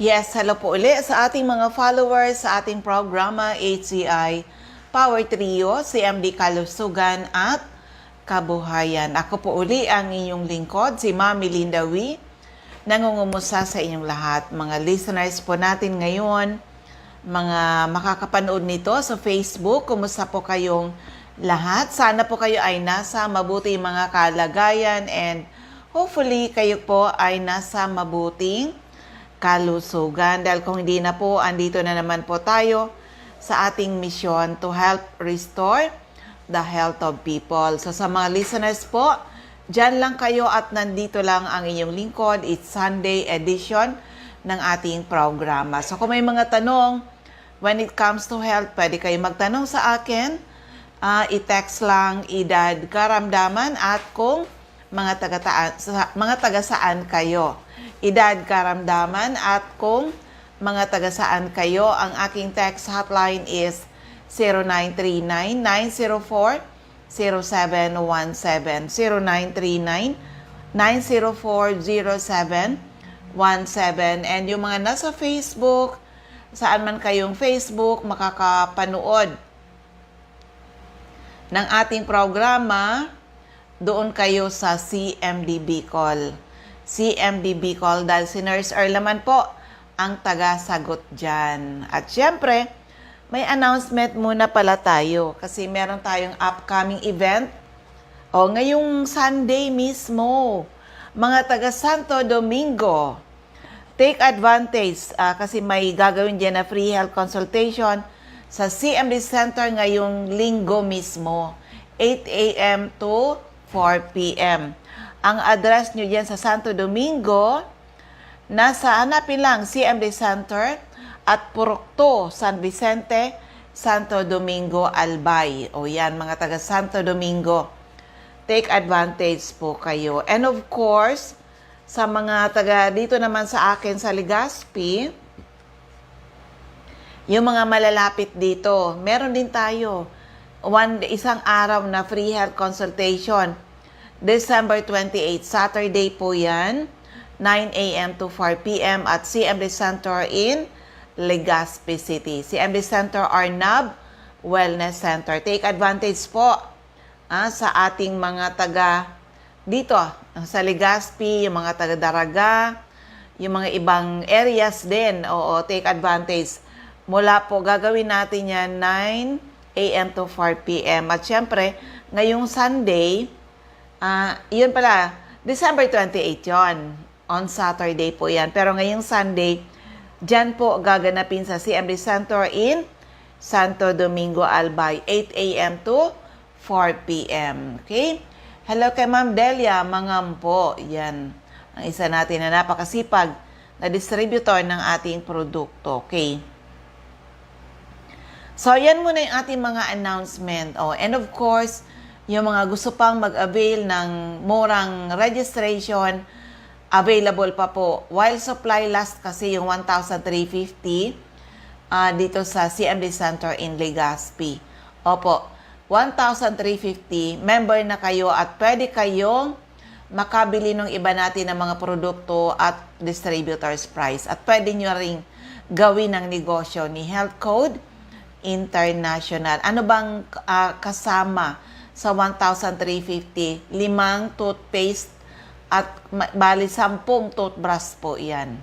Yes, hello po uli sa ating mga followers sa ating programa HCI Power Trio, CMD Kalusugan at Kabuhayan. Ako po uli ang inyong lingkod, si Mami Linda Wee. Nangungumusta sa inyong lahat, mga listeners po natin ngayon, mga makakapanood nito sa Facebook. Kumusta po kayong lahat? Sana po kayo ay nasa mabuting mga kalagayan and hopefully kayo po ay nasa mabuting kalusugan. Dahil kung hindi na po, andito na naman po tayo sa ating misyon to help restore the health of people. So sa mga listeners po, dyan lang kayo at nandito lang ang inyong lingkod. It's Sunday edition ng ating programa. So kung may mga tanong, when it comes to health, pwede kayo magtanong sa akin. I-text lang edad karamdaman at kung mga taga-saan kayo. Edad karamdaman at kung mga taga-saan kayo, ang aking text hotline is 0939-904-0717. 0939-904-0717. And yung mga nasa Facebook, saan man kayong Facebook, makakapanood ng ating programa, doon kayo sa CMD Bicol. CMD Bicol dahil si Nurse Erlaman po ang taga-sagot dyan. At syempre, may announcement muna pala tayo kasi meron tayong upcoming event. Ngayong Sunday mismo, mga taga Santo Domingo, take advantage kasi may gagawin dyan na free health consultation sa CMD Center ngayong linggo mismo, 8 a.m. to 4 p.m. Ang address nyo dyan sa Santo Domingo, hanapin lang CMD Center at Purokto, San Vicente, Santo Domingo, Albay. O yan, mga taga Santo Domingo. Take advantage po kayo. And of course, sa mga taga dito naman sa akin sa Legazpi, yung mga malalapit dito, meron din tayo. Isang araw na free health consultation. December 28, Saturday po yan, 9 a.m. to 4 p.m. at CMD Center in Legazpi City. CMD Center Arnab Wellness Center. Take advantage po sa ating mga taga dito sa Legazpi, yung mga taga Daraga, yung mga ibang areas din. Oo, take advantage. Mula po, gagawin natin yan 9 a.m. to 4 p.m. At syempre, ngayong Sunday, yun pala, December 28 yon. On Saturday po yan. Pero ngayong Sunday, dyan po gaganapin sa CMD Center in Santo Domingo, Albay, 8 a.m. to 4 p.m. Okay? Hello kay Ma'am Delia, Mangampo. Yan. Ang isa natin na napakasipag na distributor ng ating produkto. Okay? So, yan muna yung ating mga announcement. And of course, yung mga gusto pang mag-avail ng murang registration, available pa po. While supply last kasi yung 1,350 dito sa CMD Center in Legazpi. Opo, 1,350, member na kayo at pwede kayong makabili ng iba natin ng mga produkto at distributor's price. At pwede nyo ring gawin ng negosyo ni Health Code International. Ano bang kasama sa 1,350? 5 toothpaste at bali 10 toothbrush po yan.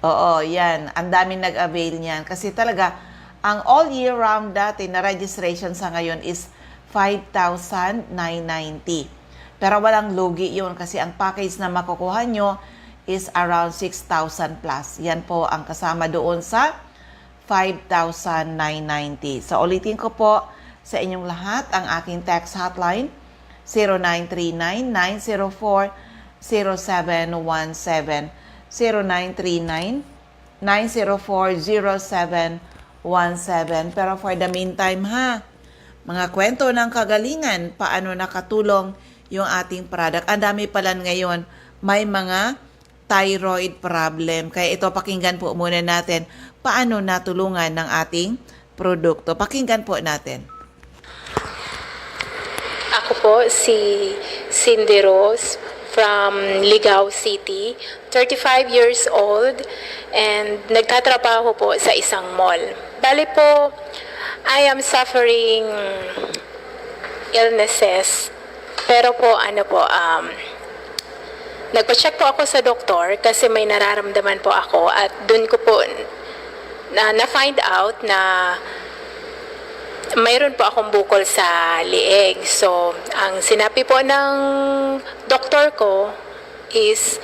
Oo, yan. Ang daming nag-avail niyan. Kasi talaga, ang all year round dati na registration sa ngayon is 5,990. Pero walang lugi yun kasi ang package na makukuha nyo is around 6,000 plus. Yan po ang kasama doon sa 5,990. So, ulitin ko po sa inyong lahat ang aking text hotline, 0939-904-0717. 0939-904-0717. Pero for the meantime mga kwento ng kagalingan, paano nakatulong yung ating product. Ang dami pala ngayon, may mga thyroid problem. Kaya ito, pakinggan po muna natin paano natulungan ng ating produkto. Pakinggan po natin. Ako po si Cindy Rose from Ligao City, 35 years old, and nagtatrabaho po sa isang mall. Bali po, I am suffering illnesses. Pero po, nagpa-check po ako sa doktor kasi may nararamdaman po ako at dun ko po na-find out na mayroon po akong bukol sa lieg. So, ang sinabi po ng doktor ko is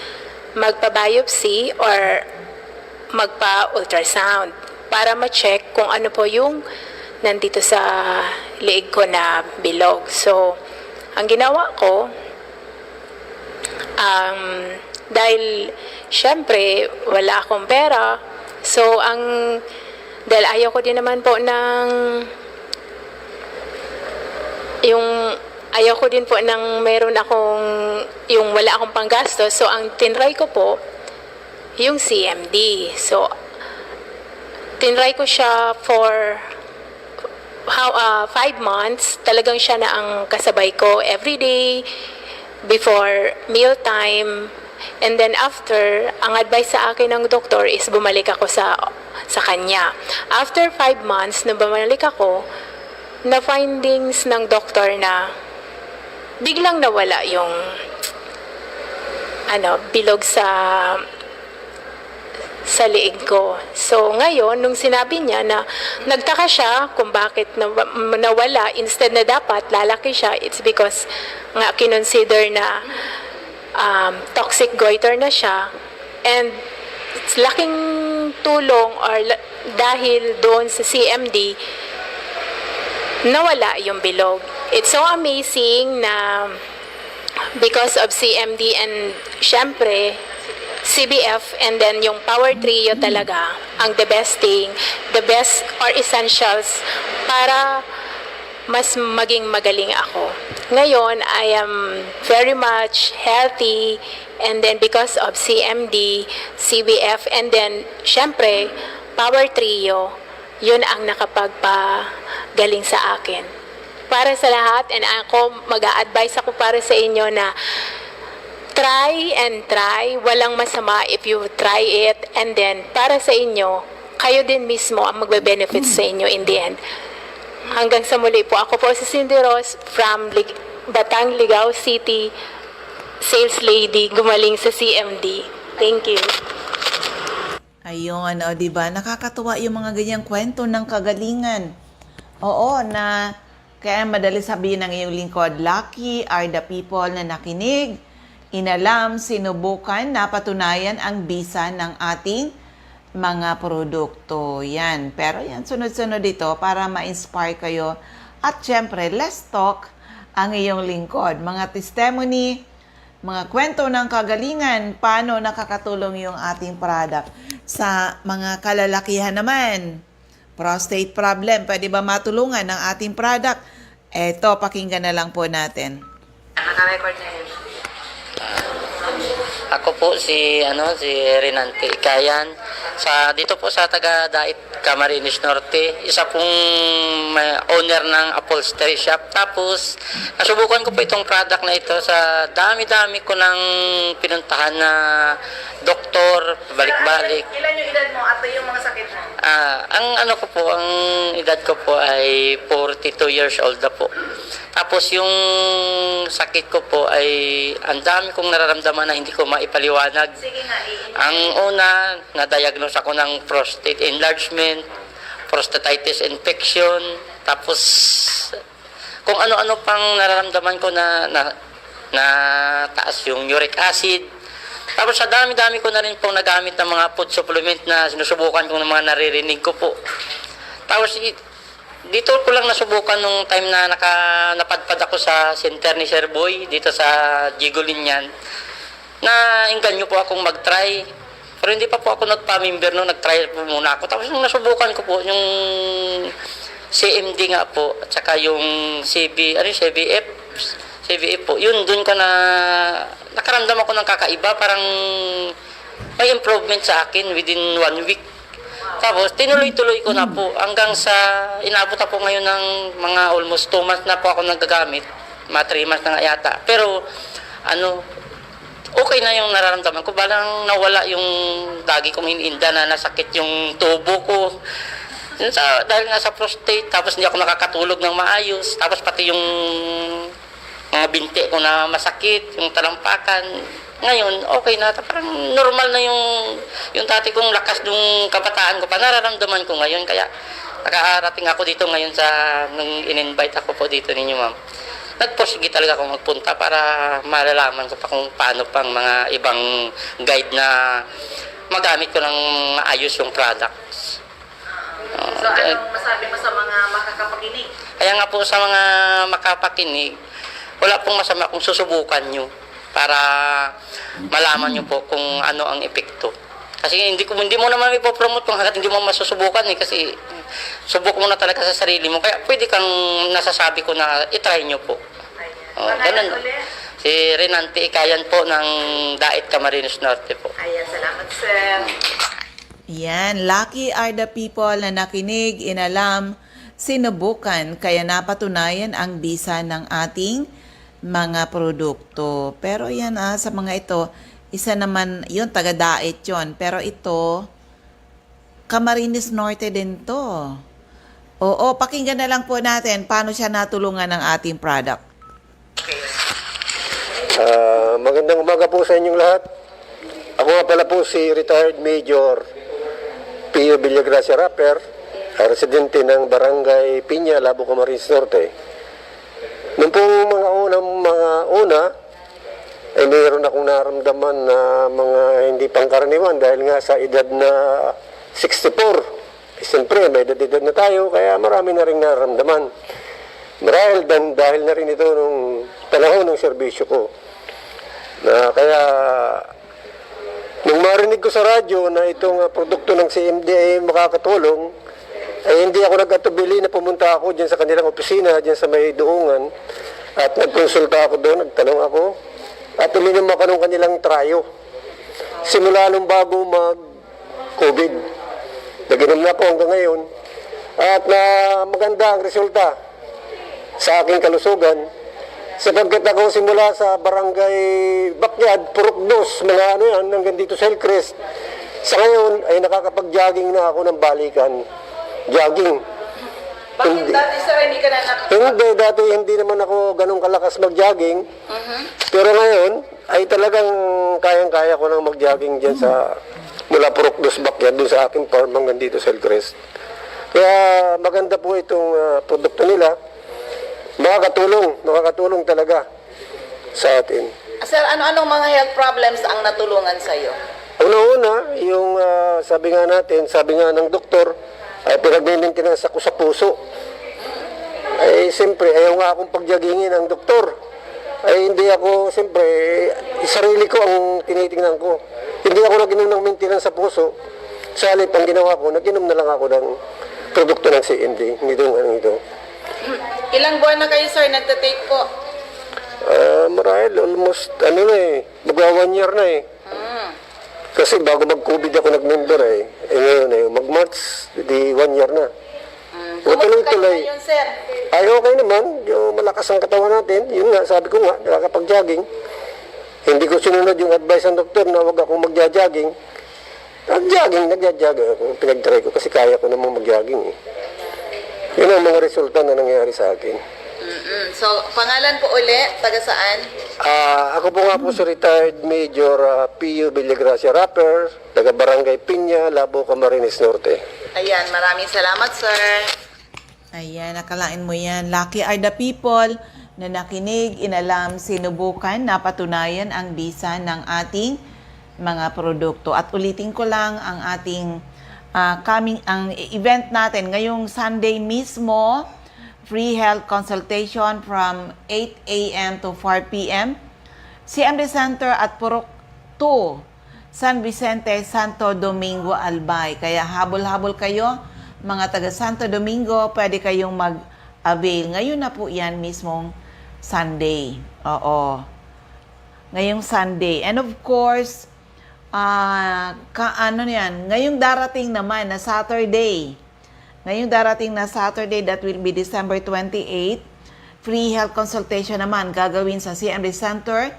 magpa-biopsy or magpa-ultrasound para ma-check kung ano po yung nandito sa lieg ko na bilog. So, ang ginawa ko, dahil syempre wala akong pera, so dahil ayaw ko din naman po ayaw ko din po ng meron akong yung wala akong panggastos, so ang tinry ko po yung CMD. So tinry ko siya for 5 months. Talagang siya na ang kasabay ko every day before mealtime. And then after, ang advice sa akin ng doktor is bumalik ako sa kanya. After 5 months na bumalik ako, na findings ng doktor na biglang nawala yung bilog sa liig ko. So ngayon, nung sinabi niya na nagtaka siya kung bakit nawala, instead na dapat lalaki siya, it's because nga kinonsider na toxic goiter na siya, and it's laking tulong or dahil doon sa CMD nawala yung bilog. It's so amazing na because of CMD and syempre CBF and then yung Power Trio talaga ang the best or essentials para mas maging magaling ako. Ngayon, I am very much healthy, and then because of CMD, CBF, and then syempre Power Trio, yun ang nakapagpagaling sa akin. Para sa lahat, and ako mag-a-advise ako para sa inyo na try and try. Walang masama if you try it. And then, para sa inyo, kayo din mismo ang magbe-benefit sa inyo in the end. Hanggang sa muli po, ako po si Cindy Ross from Batang, Ligao City, sales lady, gumaling sa CMD. Thank you. Ayun, diba? Nakakatuwa yung mga ganyang kwento ng kagalingan. Oo, na kaya madali sabihin ng iyong lingkod, lucky are the people na nakinig, inalam, sinubukan, napatunayan ang bisa ng ating mga produkto. Yan. Pero yan, sunod-sunod dito para ma-inspire kayo. At syempre, let's talk ang iyong lingkod. Mga testimony, mga kwento ng kagalingan, paano nakakatulong yung ating product. Sa mga kalalakihan naman, prostate problem, pwede ba matulungan ng ating product? Eto, pakinggan na lang po natin. Naka-record na yun. Ako po si Renante Ikayan dito po sa taga Dait Camarines Norte, isa pong owner ng upholstery shop. Tapos nasubukan ko po itong product na ito sa dami-dami ko nang pinuntahan na doktor, balik-balik. Ilan yung edad mo at yung mga sakit mo? Ang edad ko po ay 42 years old na po. Tapos yung sakit ko po ay ang dami kong nararamdaman na hindi ko maipaliwanag. Sige nga, Ang una, na-diagnose ako ng prostate enlargement, prostatitis infection, tapos kung ano-ano pang nararamdaman ko na taas yung uric acid. Tapos sa dami-dami ko na rin pong nagamit ng mga food supplement na sinusubukan ko ng mga naririnig ko po. Tapos dito ko lang nasubukan nung time na napadpad ako sa center ni Sir Boy dito sa Jigolin yan, na inganyo po akong mag-try. Pero hindi pa po ako nagpa-member no, nag-try po muna ako. Tapos nung nasubukan ko po yung CMD nga po at saka yung CBF po. Yun, dun nakaramdam ako ng kakaiba, parang may improvement sa akin within 1 week. Tapos, tinuloy-tuloy ko na po hanggang sa inabot na po ngayon ng mga almost 2 months na po ako nagagamit. Mga 3 months na nga yata. Pero, okay na yung nararamdaman ko. Balang nawala yung lagi kong iniinda na nasakit yung tubo ko. Dahil nga sa prostate, tapos hindi ako nakakatulog ng maayos, tapos pati yung mga binti ko na masakit, yung talampakan. Ngayon, okay na. Parang normal na yung dati kong lakas nung kabataan ko pa. Nararamdaman ko ngayon. Kaya nakarating ako dito ngayon nung in-invite ako po dito ninyo, ma'am. Nagporsige talaga akong magpunta para malalaman ko pa kung paano pang mga ibang guide na magamit ko ng maayos yung products. So, anong masabi mo sa mga makakapakinig? Kaya nga po sa mga makapakinig, wala pong masama kung susubukan nyo para malaman nyo po kung ano ang epekto. Kasi hindi mo naman ipopromote kung hanggat hindi mo masusubukan kasi subok mo na talaga sa sarili mo. Kaya pwede kang nasasabi ko na itry nyo po. Ganun. Si Renante Ikayan po ng Daet Camarines Norte po. Ayan, salamat, sir. Yan, lucky are the people na nakinig, inalam, sinubukan, kaya napatunayan ang bisa ng ating mga produkto. Pero yan sa mga ito, isa naman, yun, taga-Daet yun. Pero ito, Camarines Norte din to. Oo, pakinggan na lang po natin paano siya natulungan ng ating product. Magandang umaga po sa inyong lahat. Ako nga pala po si retired Major Pio Villagracia Rapper, residente ng Barangay Piña, Labo, Camarines Norte. Noong pong mga una, ay mayroon akong naramdaman na mga hindi pangkaraniwan dahil nga sa edad na 64. Siyempre, may edad na tayo, kaya marami na rin naramdaman. Marahil dahil na rin ito nung panahon ng serbisyo ko. Kaya nung marinig ko sa radyo na itong produkto ng CMD ay makakatulong, ay hindi ako nag-atubili na pumunta ako dyan sa kanilang opisina, dyan sa may Duungan, at nagkonsulta ako doon, nagtanong ako, at uminom ako ng kanilang trayo. Simula nung bago mag-COVID, naginom na ako hanggang ngayon, at na maganda ang resulta sa aking kalusugan, sapagkat ako simula sa barangay Backyard, Purok 2, mga ano yan, hanggang dito sa Hillcrest. Sa ngayon ay nakakapag-jogging na ako ng balikan. Jogging. Bakit dati, sir, hindi ka na Hindi, dati hindi naman ako ganun kalakas mag-jogging. Pero ngayon ay talagang kayang-kaya ko nang mag-jogging dyan mula Purok 2 Backyard, doon sa aking farm hanggang dito sa Hillcrest. Kaya maganda po itong produkto nila. Makakatulong talaga sa atin. Sir, ano-anong mga health problems ang natulungan sa'yo? Una-una, yung sabi nga ng doktor, ay pinag-maintenance ako sa puso. Ay siyempre, ayaw nga akong pagjagingin ng doktor. Ay hindi ako, siyempre, sarili ko ang tinitingnan ko. Hindi ako nag-inom ng maintenance sa puso. Sa halip, ang ginawa ko, nag-inom na lang ako ng produkto ng CND. Ito. Ilang buwan na kayo, sir, nagtatake po? Marahil, almost, magwa 1 year na eh. Kasi bago mag-COVID ako nag-member ngayon mag-March, di 1 year na. Kumusta kayo ngayon, sir? Ay, okay naman, yung malakas ang katawan natin, yun nga, sabi ko nga, nakakapag-jogging. Hindi ko sinunod yung advice ng doktor na huwag akong magja-jogging. Nagja-jogging ako, pinag-try ko kasi kaya ko namang mag-jogging eh. Yun ang mga resulta na nangyari sa akin. So, pangalan po uli, taga saan? Ako po nga po si retired Major Pio Villagracia Rapper, taga Barangay Piña, Labo, Camarines Norte. Ayan, maraming salamat, sir. Ayan, nakalain mo yan. Lucky are the people na nakinig, inalam, sinubukan, napatunayan ang bisa ng ating mga produkto. At ulitin ko lang ang ating ang event natin ngayong Sunday mismo, free health consultation from 8 a.m. to 4 p.m. CMD Center at Purok 2, San Vicente, Santo Domingo, Albay. Kaya habol-habol kayo, mga taga Santo Domingo, pwede kayong mag-avail. Ngayon na po yan mismong Sunday. Oo. Ngayong Sunday. And of course, ngayong darating naman na Saturday. Ngayong darating na Saturday, that will be December 28, free health consultation naman gagawin sa CMD Center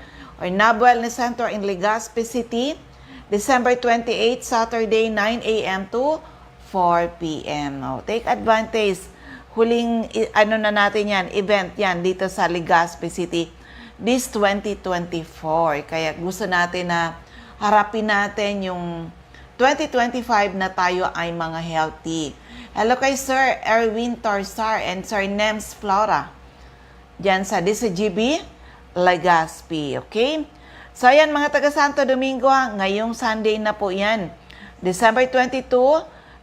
or NAB Wellness Center in Legazpi City, December 28, Saturday, 9 a.m. to 4 p.m. Take advantage. Huling, na natin yan, event yan dito sa Legazpi City this 2024. Kaya gusto natin na harapin natin yung 2025 na tayo ay mga healthy. Hello kay Sir Erwin Torsar and Sir Nems Flora. Diyan sa DCGB, Legazpi. Okay? So, ayan mga taga Santo Domingo, ngayong Sunday na po yan. December 22,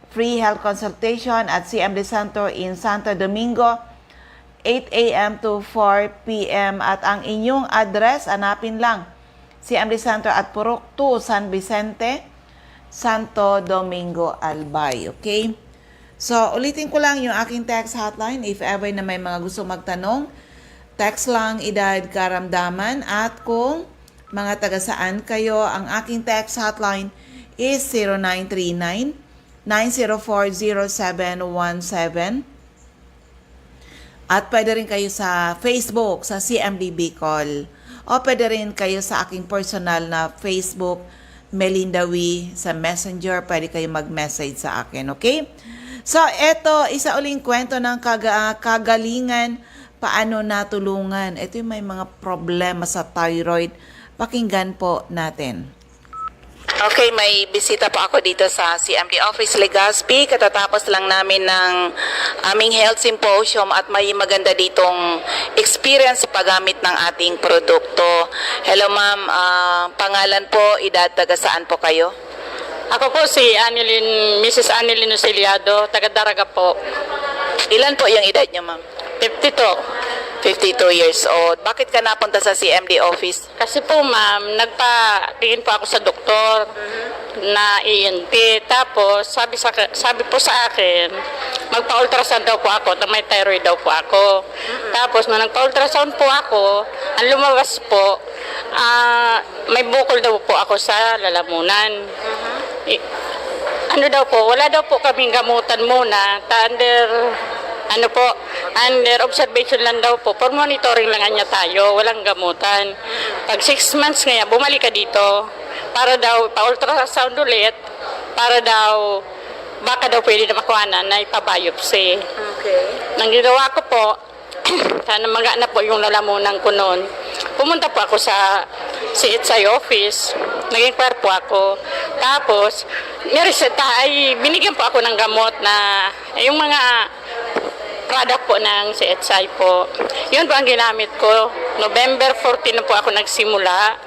free health consultation at CMD Center in Santo Domingo, 8 a.m. to 4 p.m. At ang inyong address, hanapin lang, CMD Center at Purok 2, San Vicente, Santo Domingo, Albay. Okay? So, ulitin ko lang yung aking text hotline. If ever na may mga gusto magtanong, text lang edad karamdaman. At kung mga taga saan kayo, ang aking text hotline is 0939-904-0717. At pwede rin kayo sa Facebook, sa CMD Bicol. O pwede rin kayo sa aking personal na Facebook, Melinda Wee, sa Messenger. Pwede kayo mag-message sa akin, okay? So, eto, isa uling kwento ng kagalingan, paano natulungan. Ito yung may mga problema sa thyroid. Pakinggan po natin. Okay, may bisita po ako dito sa CMD Office Legazpi. Katatapos lang namin ng aming health symposium at may maganda ditong experience sa paggamit ng ating produkto. Hello ma'am, pangalan po, edad, taga saan po kayo? Ako po si Mrs. Annelyn Osiliado, taga Daraga po. Ilan po yung edad niyo ma'am? 52. 52 years old. Bakit ka napunta sa CMD office? Kasi po ma'am, nagpa-tingin po ako sa doktor na ENT. Tapos sabi po sa akin, magpa-ultrasound daw po ako na may thyroid daw po ako. Tapos nung nagpa-ultrasound po ako, ang lumabas po, may bukol daw po ako sa lalamunan. Ano daw po, wala daw po kaming gamutan muna, under observation lang daw po, for monitoring lang niya tayo, walang gamutan. Pag 6 months ngayon, bumalik ka dito, para daw, pa-ultrasound ulit, para daw, baka daw pwede na makuhanan na ipabiopsy. Okay. Nang ginawa ko po, sana magana po yung lalamunan ko noon. Pumunta po ako sa CHI office, nag-inquire po ako. Tapos, binigyan po ako ng gamot na, yung mga product po ng CHI po. Yun po ang ginamit ko. November 14 na po ako nagsimula.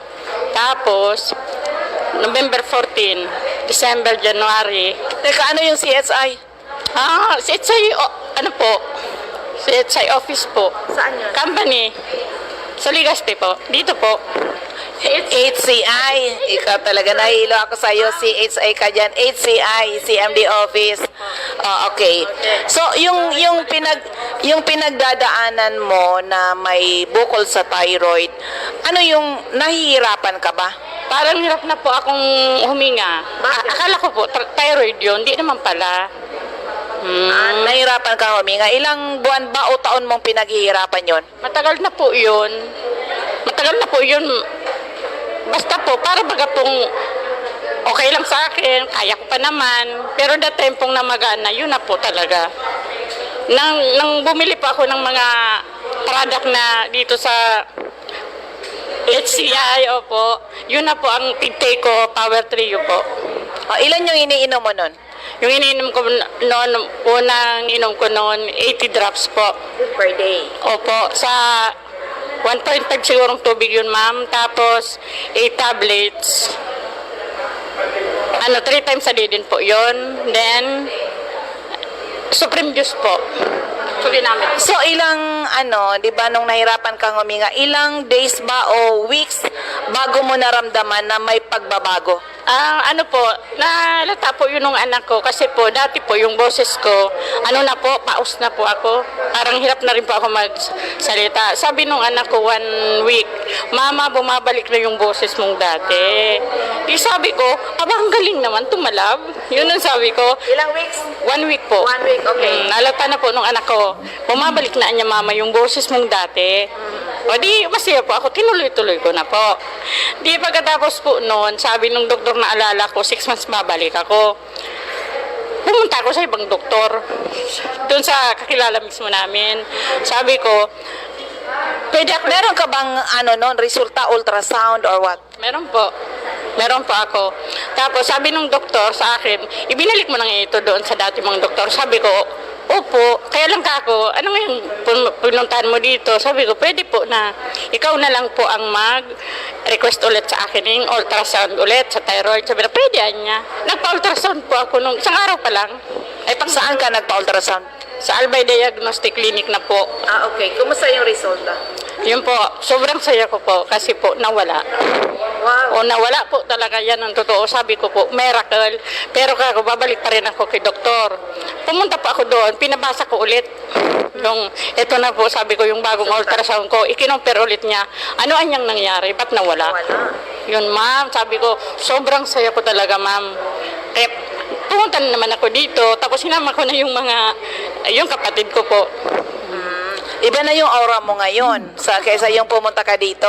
Tapos, November 14, December, January. Teka, ano yung CSI? CHI, CHI office po. Saan yun? Company. Sa Legazpi po. Dito po. HCI. Ikaw talaga, nahilo ako sa iyo. CHI ka dyan. HCI, CMD office. Okay. So, yung pinagdadaanan mo na may bukol sa thyroid, ano yung nahihirapan ka ba? Parang hirap na po akong huminga. Akala ko po, thyroid yun. Hindi naman pala. Nahihirapan ka huminga. Ilang buwan ba o taon mong pinaghihirapan yon? Matagal na po yun. Basta po, para baga pong okay lang sa akin, kaya ko pa naman. Pero that time pong namagana, yun na po talaga. Nang bumili pa ako ng mga product na dito sa HCI, opo, yun na po ang tig-take ko, Power Trio po. Ilan yung iniinom mo nun? Yung iniinom ko noon, unang inom ko noon, 80 drops po. Per day. Opo, sa 1.5 sigurong tubig yun, ma'am. Tapos, 8 tablets. 3 times a day din po yun. Then, Supreme Juice po. So, ginamit. So, ilang, di ba, nung nahirapan kang huminga, ilang days ba o weeks bago mo naramdaman na may pagbabago? Nalata po yun ng anak ko kasi po, dati po yung boses ko, paus na po ako. Parang hirap na rin po ako magsalita. Sabi nung anak ko 1 week, Mama, bumabalik na yung boses mong dati. Di sabi ko, ang galing naman, tumalab. Yun ang sabi ko. Ilang weeks? 1 week po. 1 week, okay. Nalata na po nung anak ko, bumabalik na niya, Mama, yung boses mong dati. O di, masaya po ako, tinuloy-tuloy ko na po. Di pagkatapos po noon, sabi nung doktor na alala ko, 6 months babalik ako. Pumunta ako sa ibang doktor, doon sa kakilala mismo namin. Sabi ko, pwede ako. Meron ka bang resulta, ultrasound or what? Meron po. Meron po ako. Tapos sabi nung doktor sa akin, ibinalik mo na nga ito doon sa dati mong doktor. Sabi ko, opo, kaya lang ka ako, ano nga yung pinuntahan mo dito? Sabi ko, pwede po na ikaw na lang po ang mag-request ulit sa akin yung ultrasound ulit sa thyroid. Sabi na, pwede niya. Nagpa-ultrasound po ako nung isang araw pa lang. Ay, pang saan ka nagpa-ultrasound? Sa Albay Diagnostic Clinic na po. Ah, okay. Kumusta yung resulta? Yun po, sobrang saya ko po kasi po nawala. Wow. O nawala po talaga yan ang totoo. Sabi ko po, miracle. Pero kako, babalik pa rin ako kay doktor. Pumunta pa ako doon, pinabasa ko ulit. Yung, ito na po, sabi ko, yung bagong ultrasound ko, ikinomper ulit niya. Ano anyang nangyari? Ba't nawala? Yun, ma'am, sabi ko, sobrang saya ko talaga, ma'am. Eh, pumunta na naman ako dito, tapos sinama ko na yung kapatid ko po. Iba na yung aura mo ngayon kaysa yung pumunta ka dito.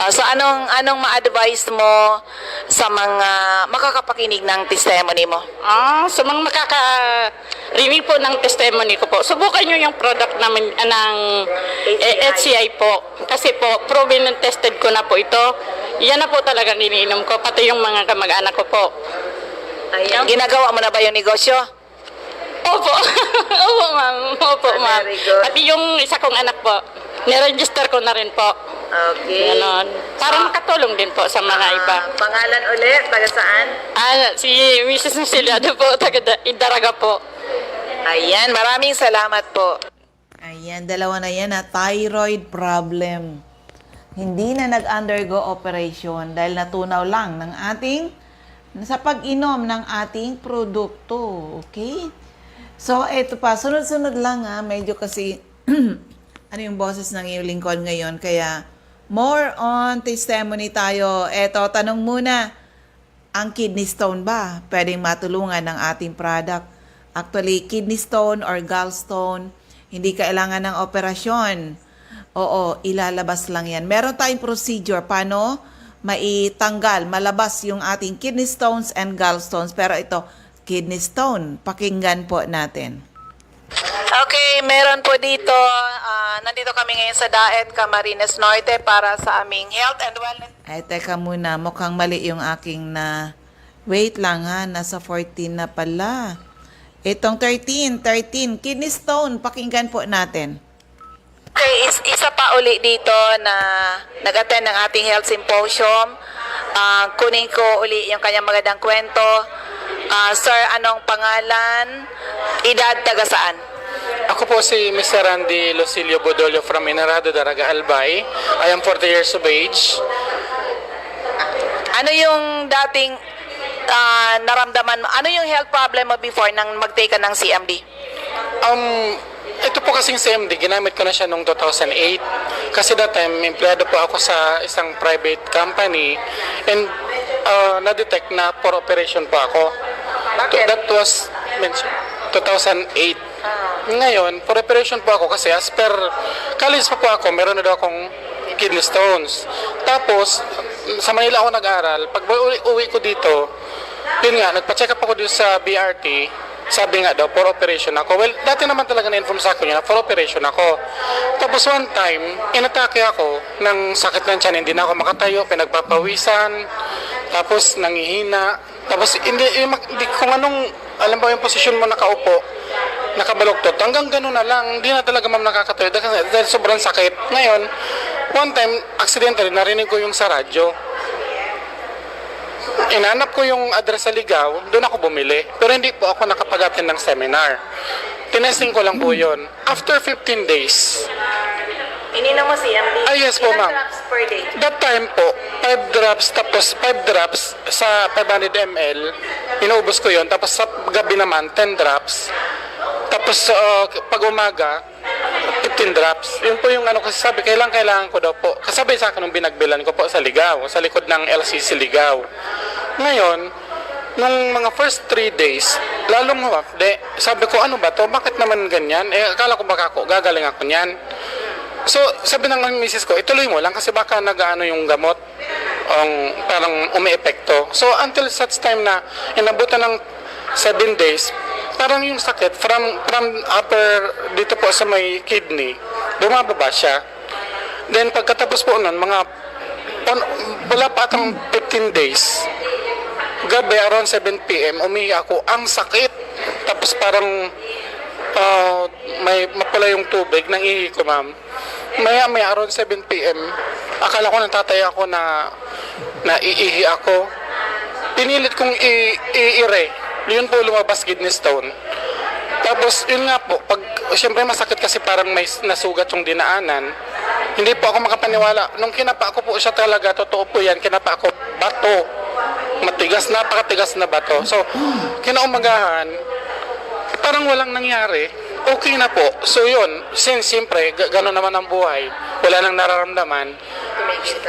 So anong ma-advise mo sa mga makakapakinig ng testimony mo? Sa mga makakarinig po ng testimony ko po, subukan nyo yung product namin ng HCI po. Kasi po, proven and tested ko na po ito. Yan na po talagang iniinom ko, pati yung mga kamag-anak ko po. Ayan. Ginagawa mo na ba yung negosyo? Opo. Opo, ma'am. Opo, ma'am. Very good. Pati yung isa kong anak po, niregister ko na rin po. Okay. Ganon. Para makatulong din po sa mga iba. Pangalan ulit, taga saan? Si Mrs. Naciliado po, taga Idaraga po. Ayan, maraming salamat po. Ayan, dalawa na yan thyroid problem. Hindi na nag-undergo operation dahil natunaw lang ng sa pag-inom ng ating produkto. Okay? So, eto pa. Sunod-sunod lang medyo kasi ano yung boses ng iyong lingkod ngayon. Kaya, more on testimony tayo. Eto, tanong muna. Ang kidney stone ba pwedeng matulungan ng ating product? Actually, kidney stone or gallstone, hindi kailangan ng operasyon. Oo, ilalabas lang yan. Meron tayong procedure paano maitanggal, malabas yung ating kidney stones and gallstones. Pero ito, kidney stone, pakinggan po natin. Okay, meron po dito, nandito kami ngayon sa Daet, Camarines Norte para sa aming health and wellness. Ay, teka muna, mukhang mali yung aking wait lang nasa 14 na pala. Itong 13, kidney stone, pakinggan po natin. Okay, isa pa uli dito na nag-attend ng ating health symposium. Kunin ko uli yung kanyang magandang kwento. Sir, anong pangalan? Edad, taga saan? Ako po si Mr. Randy Lucilio Bodolio from Inarado, Daraga, Albay. I am 40 years of age. Ano yung dating naramdaman mo? Ano yung health problem mo before nang mag-take ka ng CMD? Ito po kasing CMD, ginamit ko na siya noong 2008. Kasi that time, empleyado po ako sa isang private company and na-detect na for operation po ako. Bakit? That was 2008. Ngayon, for operation po ako kasi as per college pa po ako, meron na daw akong kidney stones. Tapos, sa Manila ako nag-aral. Pag uwi ko dito, yun nga, nagpa-check up ako dito sa BRT. Sabi nga daw, for operation ako. Well, dati naman talaga na-inform sa akin na for operation ako. Tapos one time, inatake ako ng sakit ng tiyan. Hindi na ako makatayo, pinagpapawisan. Tapos nangihina. Tapos hindi kung anong, alam ba yung posisyon mo nakaupo, nakabaluktot. Hanggang gano'n na lang, hindi na talaga ma'am nakakatayo dahil sobrang sakit. Ngayon, one time, accidentally, narinig ko yung sa radyo. Inanap ko yung address sa Ligaw, doon ako bumili. Pero hindi po ako nakapag-attend ng seminar. Tinesting ko lang po yun. After 15 days. Ininom mo CMD? Yes po, ma'am. Ilang drops per day? That time po, 5 drops, tapos 5 drops sa 500 ml. Inuubos ko yun. Tapos sa gabi naman, 10 drops. Tapos pag umaga, 15 drops. Yun po yung kasi sabi, kailangan ko daw po. Kasabay sa akin nung binagbilan ko po sa Ligaw, sa likod ng LCC Ligaw. Ngayon, nung mga first 3 days, lalong humapde. Sabi ko, ano ba to? Bakit naman ganyan? Akala ko baka gagaling ako niyan. So, sabi ng misis ko, ituloy mo lang kasi baka nag-ano yung gamot, parang umi-epekto. So, until such time na inabutan ng 7 days, parang yung sakit from upper dito po sa may kidney, bumababa siya. Then, pagkatapos po nun, wala pa atang 15 days, gabi around 7 p.m., umihi ako, ang sakit. Tapos parang may mapula yung tubig, nang ihi ko, ma'am. May around 7 p.m., akala ko natatay ako na iihi ako. Pinilit kong i-ire. Yun po lumabas kidney stone. Tapos, yun nga po, siyempre masakit kasi parang may nasugat yung dinaanan. Hindi po ako makapaniwala. Nung kinapa ko po siya talaga, totoo po yan, kinapa ako bato. Matigas, napakatigas na bato. So, kinaumagahan, parang walang nangyari. Okay na po. So yun, since siyempre, gano'n naman ang buhay, wala nang nararamdaman,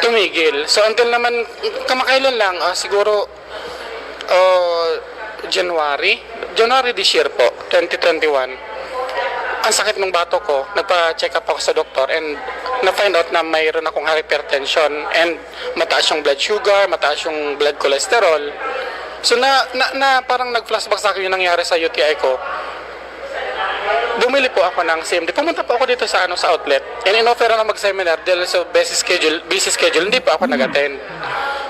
tumigil. So until naman, kamakailan lang, siguro January this year po, 2021, ang sakit ng bato ko, nagpa-check up ako sa doktor and na-find out na mayroon akong hypertension and mataas yung blood sugar, mataas yung blood cholesterol. So na parang nag-flashback sa akin yung nangyari sa UTI ko. Bumili po ako ng CMD. Pumunta po ako dito sa outlet. And in-offer ako mag-seminar dahil sa busy schedule, hindi po ako nag-attend.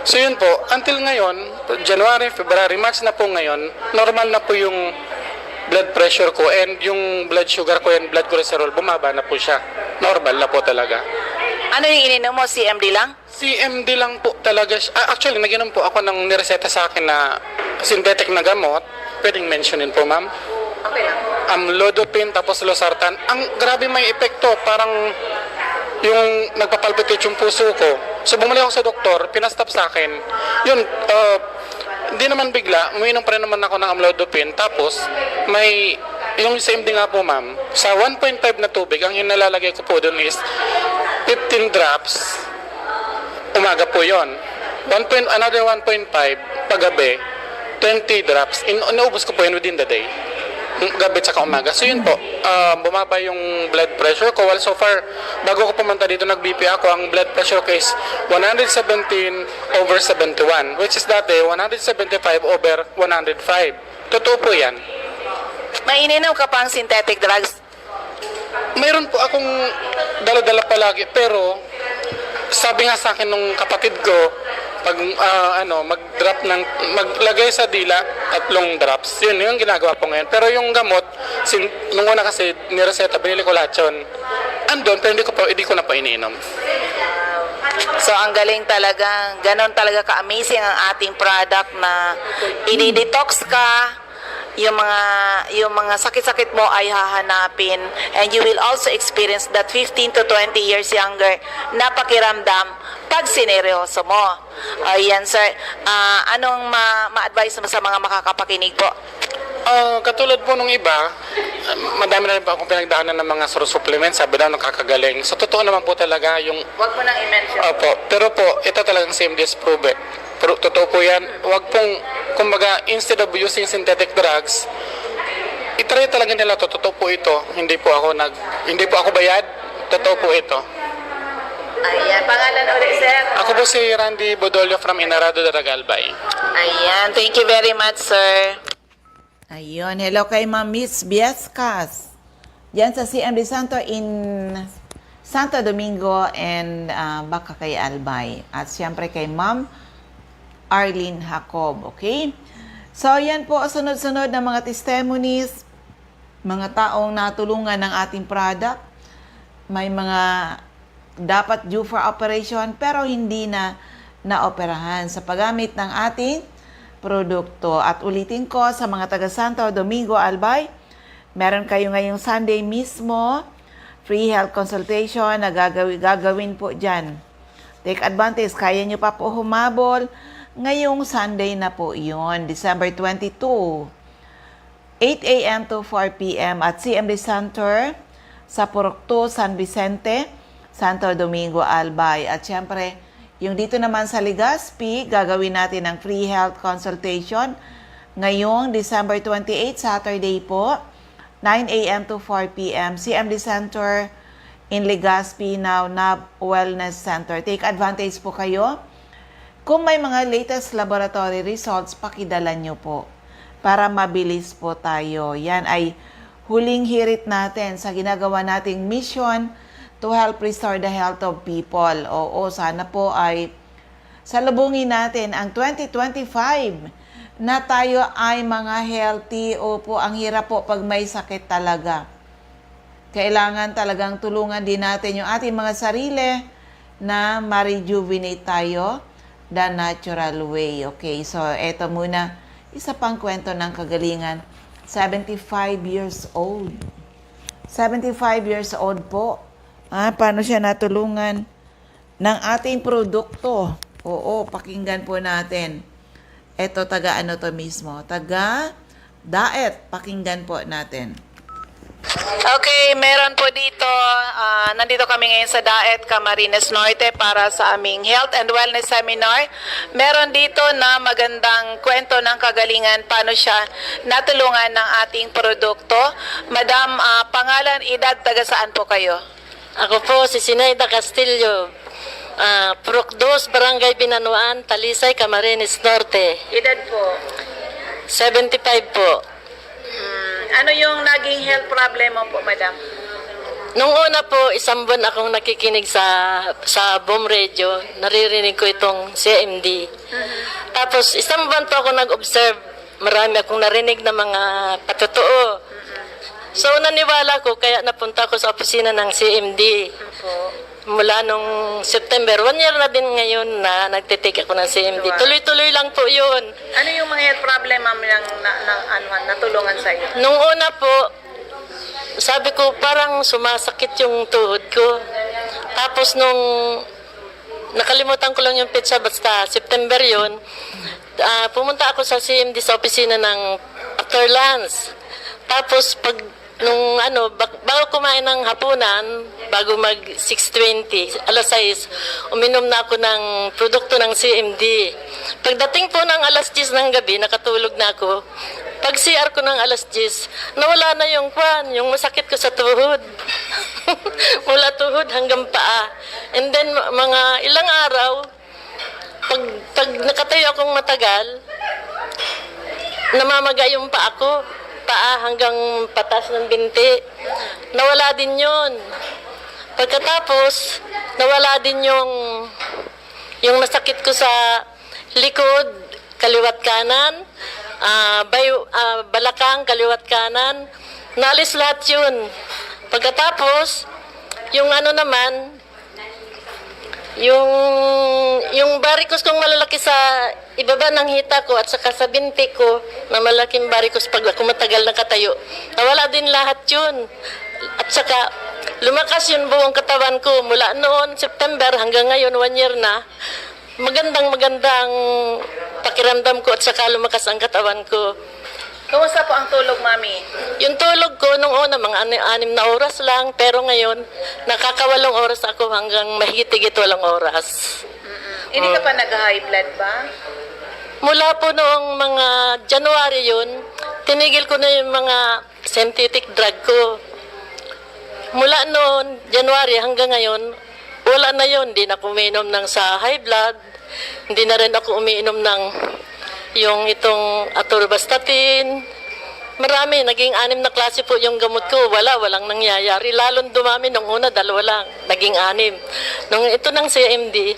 So yun po, until ngayon, January, February, March na po ngayon, normal na po yung blood pressure ko and yung blood sugar ko and blood cholesterol, bumaba na po siya. Normal na po talaga. Ano yung ininom mo? CMD lang? CMD lang po talaga siya. Actually, naginom po ako ng nireseta sa akin na synthetic na gamot. Pwedeng mentionin po, ma'am. Okay lang. Amlodipine tapos losartan. Ang grabe may epekto, parang yung nagpapalpitate yung puso ko. So bumalik ako sa doktor, pinastop sa akin. Yun, hindi naman bigla, umiinom pa rin naman ako ng amlodipine. Tapos may yung CMD nga po, ma'am, sa 1.5 na tubig, ang inalalagay ko po doon is 15 drops. Umaga po yun. Another 1.5 paggabi, 20 drops. Inaubos ko po yun within the day. Gabi tsaka umaga. So yun po, bumaba yung blood pressure ko. Well, so far, bago ko pumunta dito nag-BP ako, ang blood pressure ko is 117/71, which is dati 175/105. Totoo po yan. May ininom ka pang synthetic drugs? Mayroon po akong dala-dala palagi, pero sabi nga sa akin nung kapatid ko, pag maglagay sa dila 3 drops. Yun yung ginagawa po ngayon. Pero yung gamot, nung una kasi nireseta, binili ko lahat yun. Andun, pero hindi ko na pa iniinom. So ang galing talaga, ganon talaga ka-amazing ang ating product na i-detox ka, yung mga sakit-sakit mo ay hahanapin and you will also experience that 15 to 20 years younger na pakiramdam pag sineryoso mo. Ayan, sir. Anong ma-advise mo sa mga makakapakinig po? Katulad po nung iba, madami na rin po akong pinagdaanan ng mga supplements, sabi daw nakakagaling. So totoo naman po talaga yung... Huwag mo nang i-mention. Opo, pero po, ito talagang CMD is proven. Pero totoo po yan, huwag pong, kumbaga, instead of using synthetic drugs, itry talaga nila to. Totoo po ito. Hindi po ako bayad. Totoo po ito. Ayan, pangalan ulit, sir. Ako po si Randy Bodolio from Inarado de Ragalbay. Ayan, thank you very much, sir. Ayun, hello kay Ma'am Miss Biescas. Diyan sa CMD Santo in Santo Domingo and baka kay Albay. At siyempre kay Ma'am Arlene Jacob, okay? So, yan po, sunod-sunod na mga testimonies, mga taong natulungan ng ating product. May mga dapat due for operation pero hindi na naoperahan sa paggamit ng ating produkto. At ulitin ko sa mga taga Santo Domingo, Albay, meron kayo ngayong Sunday mismo, free health consultation na gagawin po dyan. Take advantage, kaya nyo pa po humabol. Ngayong Sunday na po yun, December 22, 8 a.m. to 4 p.m. at CMD Center sa Purokto, San Vicente, Santo Domingo, Albay. At syempre, yung dito naman sa Legazpi, gagawin natin ang free health consultation ngayong December 28, Saturday po, 9 a.m. to 4 p.m. CMD Center in Legazpi now na Wellness Center. Take advantage po kayo. Kung may mga latest laboratory results, pakidala nyo po para mabilis po tayo. Yan ay huling hirit natin sa ginagawa nating mission to help restore the health of people. Oo, sana po ay salubungin natin ang 2025 na tayo ay mga healthy. Opo, ang hirap po pag may sakit talaga. Kailangan talagang tulungan din natin yung ating mga sarili na ma-rejuvenate tayo the natural way. Okay, so eto muna, isa pang kwento ng kagalingan. 75 years old. 75 years old po. Paano siya natulungan ng ating produkto? Oo, pakinggan po natin. Ito, taga ano to mismo? Taga Daet. Pakinggan po natin. Okay, meron po dito, nandito kami ngayon sa Daet, Camarines Norte para sa aming Health and Wellness Seminar. Meron dito na magandang kwento ng kagalingan, paano siya natulungan ng ating produkto. Madam, pangalan, edad, taga saan po kayo? Ako po si Sinaida Castillo, Purok 2, Barangay Binanuan, Talisay, Camarines Norte. Edad po? 75 po. Ano yung naging health problem mo po, madam? Nung una po, isang buwan akong nakikinig sa Boom Radio. Naririnig ko itong CMD. Tapos isang buwan po ako nag-observe. Marami akong narinig na mga patotoo. So naniwala ko, kaya napunta ako sa opisina ng CMD. Mula nung September, 1 year na din ngayon na nagtitake ako ng CMD. Tuloy-tuloy lang po yun. Ano yung mga health problem, ma'am, natulungan sa'yo? Nung una po, sabi ko parang sumasakit yung tuhod ko. Tapos nung nakalimutan ko lang yung petsa, basta September yun, pumunta ako sa CMD sa opisina ng after lunch. Tapos pag nung bago kumain ng hapunan, bago mag 6:20, alas 6, uminom na ako ng produkto ng CMD. Pagdating po ng alas 10 ng gabi, nakatulog na ako. Pag CR ko ng alas 10, nawala na yung masakit ko sa tuhod. Mula tuhod hanggang paa. And then, mga ilang araw, pag nakatayo akong matagal, namamaga yung paa ko. Paa hanggang patas ng binti. Nawala din yun. Pagkatapos, nawala din yung masakit ko sa likod, kaliwat kanan, balakang, kaliwat kanan. Naalis lahat yun. Pagkatapos, yung yung varicose kong malalaki sa ibaba ng hita ko at saka sa binti ko na malaking varicose pag ako matagal na katayo, nawala din lahat yun. At saka lumakas yung buong katawan ko mula noon September hanggang ngayon, 1 year na. Magandang pakiramdam ko at saka lumakas ang katawan ko. Kumusta po ang tulog, mami? Yung tulog ko nung una, mga 6 na oras lang, pero ngayon, nakaka8 oras ako hanggang mahigit-higit 8 oras. Hindi ka pa nag-high blood ba? Mula po noong mga January yun, tinigil ko na yung mga synthetic drug ko. Mula noon, January hanggang ngayon, wala na yun. Hindi na ako umiinom ng sa high blood, hindi na rin ako umiinom ng yung itong atorvastatin. Marami, naging 6 na klase po yung gamot ko. Walang nangyayari. Lalong dumami nung una, 2 lang. Naging 6. Nung ito ng CMD,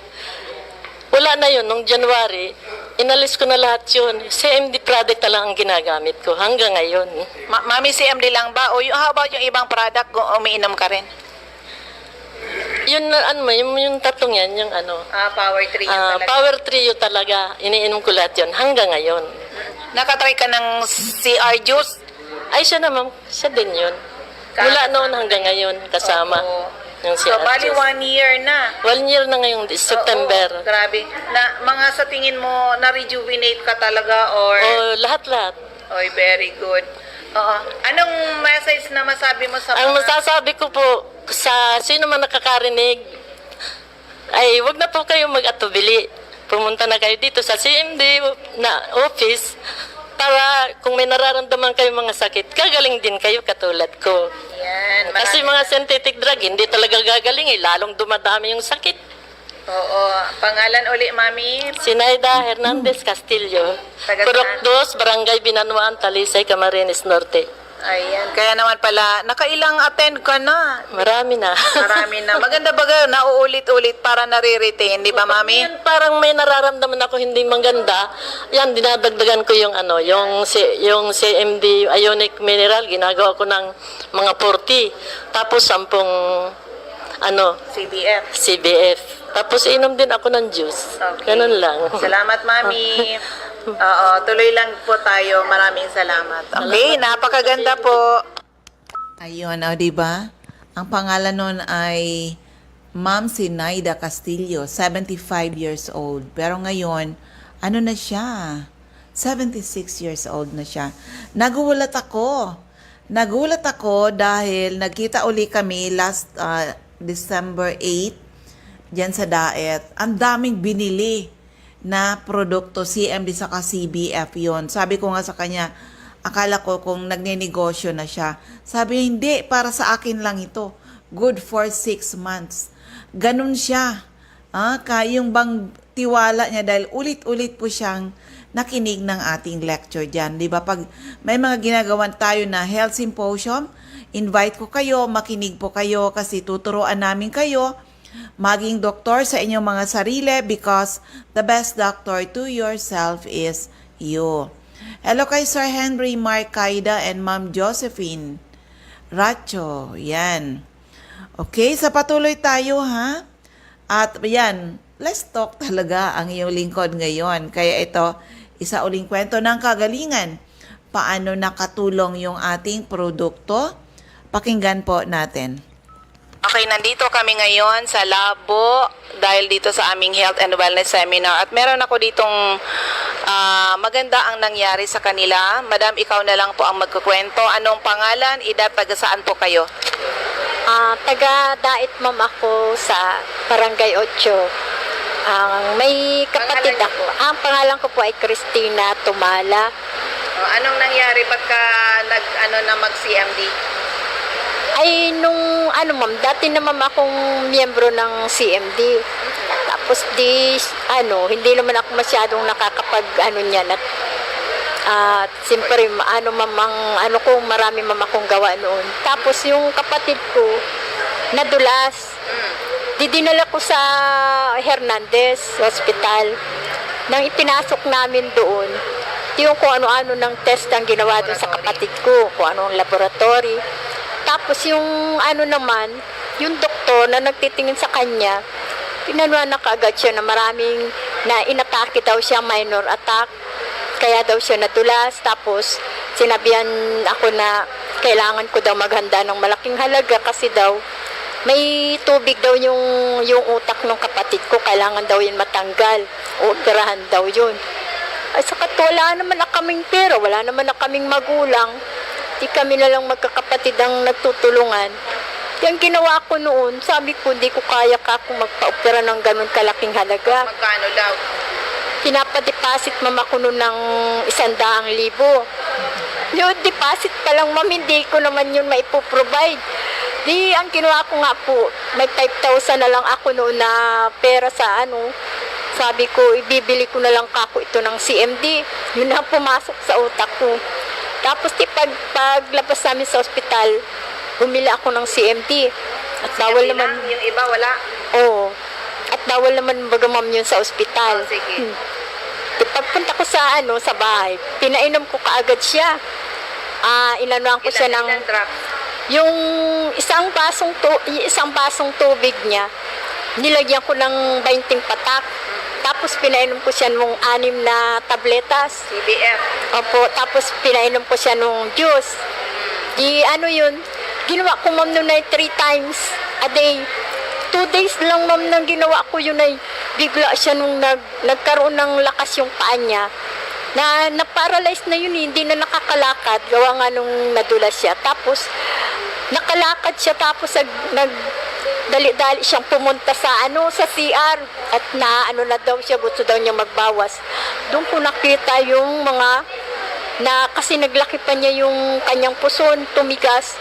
wala na yun. Nung January, inalis ko na lahat yun. CMD product na lang ang ginagamit ko hanggang ngayon. Mami, CMD lang ba? O how about yung ibang product kung umiinom ka rin? Yun, yung tatlong yan, yung Power 3 yun talaga. Power Trio talaga. Iniinom ko lahat yun hanggang ngayon. Nakatry ka ng CR juice? Ay, siya naman, siya din yun. Mula noon hanggang ngayon, kasama. Oo. Yung So, bali 1 year na. 1 year na ngayong September. Oo, grabe. Mga sa tingin mo, na-rejuvenate ka talaga or... Lahat-lahat. Oy, very good. Oo. Anong message na masabi mo sa Ang mga... masasabi ko po sa sino man nakakarinig, ay wag na po kayo mag-atubili. Pumunta na kayo dito sa CMD na office para kung may nararamdaman kayo mga sakit, gagaling din kayo katulad ko. Yan. Kasi mga synthetic drug, hindi talaga gagaling lalong dumadami yung sakit. Oo. Pangalan uli, Mami? Sinaida Hernandez Castillo, Taga Purok 2, Barangay Binanuan, Talisay, Camarines Norte. Ayan. Kaya naman pala, nakailang attend ka na. Marami na. Marami na. Maganda ba nauulit-ulit para nare-retain, di ba, Mami? Yan, parang may nararamdaman ako hindi maganda. Yan, dinadagdagan ko yung yung CMD Ionic Mineral, ginagawa ko ng mga 40. Tapos 10 CBF. CBF. Tapos inom din ako ng juice. Okay. Ganun lang. Salamat, Mami. Oo, tuloy lang po tayo. Maraming salamat. Okay, napakaganda po. Ayun, di ba? Ang pangalan nun ay Ma'am Sinaida Castillo, 75 years old. Pero ngayon, ano na siya? 76 years old na siya. Nagulat ako dahil nagkita uli kami last December 8 diyan sa Daet. Ang daming binili na produkto, CMD saka CBF yon. Sabi ko nga sa kanya, akala ko kung nagnenegosyo na siya. Sabi niya, hindi, para sa akin lang ito. Good for 6 months. Ganun siya. Yung bang tiwala niya dahil ulit-ulit po siyang nakinig ng ating lecture dyan. Di ba? Pag may mga ginagawan tayo na health symposium, invite ko kayo, makinig po kayo kasi tuturuan namin kayo maging doktor sa inyong mga sarili because the best doctor to yourself is you. Hello kay Sir Henry Marcaida and Ma'am Josephine Racho. Yan. Okay, sa patuloy tayo ha. At yan, let's talk talaga ang iyong lingkod ngayon. Kaya ito, isa uling kwento ng kagalingan. Paano nakatulong yung ating produkto? Pakinggan po natin. Okay, nandito kami ngayon sa labo dahil dito sa aming health and wellness seminar. At meron ako ditong maganda ang nangyari sa kanila. Madam, ikaw na lang po ang magkukwento. Anong pangalan, edad, taga saan po kayo? Taga Dait Ma'am ako sa Barangay 8. May kapatid Pangalan niyo ako. po? Ang pangalan ko po ay Christina Tumala. Anong nangyari pagka mag-CMD? Ay, ma'am, dati na ma'am akong miyembro ng CMD. Tapos hindi naman ako masyadong niyan. At siyempre, marami ma'am akong gawa noon. Tapos yung kapatid ko, nadulas. Dinala ko sa Hernandez Hospital. Nang ipinasok namin doon, yung kung ano-ano ng test ang ginawa doon sa kapatid ko, kung anong laboratory. Tapos yung yung doktor na nagtitingin sa kanya, pinanuan na kaagad siya na maraming na inatake daw siya, minor attack. Kaya daw siya nadulas. Tapos sinabihan ako na kailangan ko daw maghanda ng malaking halaga kasi daw may tubig daw yung utak ng kapatid ko. Kailangan daw yun matanggal. O operahan daw yun. Ay sakat wala naman na kaming pera, wala naman na kaming magulang. Di kami na lang magkakapatid ang nagtutulungan. Yung ginawa ko noon, sabi ko, di ko kaya kung magpa-opera ng ganun kalaking halaga. Magkano daw? Pinapa-deposit ma'am ako noon ng 100,000. Yung deposit pa lang ma'am, hindi ko naman yun maipoprovide. Di, ang ginawa ko nga po, may 5,000 na lang ako noon na pera sa sabi ko, ibibili ko na lang kako ito ng CMD. Yun na pumasok sa utak ko. Tapos paglabas namin sa ospital, bumili ako ng CMD. At bawal CMD naman. Yung iba, wala? Oo. At bawal naman bagamam yun sa ospital. Sige. Pagpunta ko sa bahay, pinainom ko kaagad siya. Inanuan ko siya ng Ilan drops? yung isang basong tubig niya. Nilagyan ko ng 20 patak. Tapos pinainom ko siya nung 6 na tabletas. CBF. Opo, tapos pinainom ko siya nung juice. Ginawa ko ma'am nun ay 3 times a day. 2 days lang ma'am nang ginawa ko yun ay bigla siya nung nagkaroon ng lakas yung paa niya. Na-paralyze na yun, hindi na nakakalakad. Gawa nga nung nadulas siya. Tapos, nakalakad siya tapos dali-dali siyang pumunta sa CR at na daw siya, gusto daw niya magbawas. Doon ko nakita yung mga na kasi naglaki pa niya yung kanyang puson, tumigas.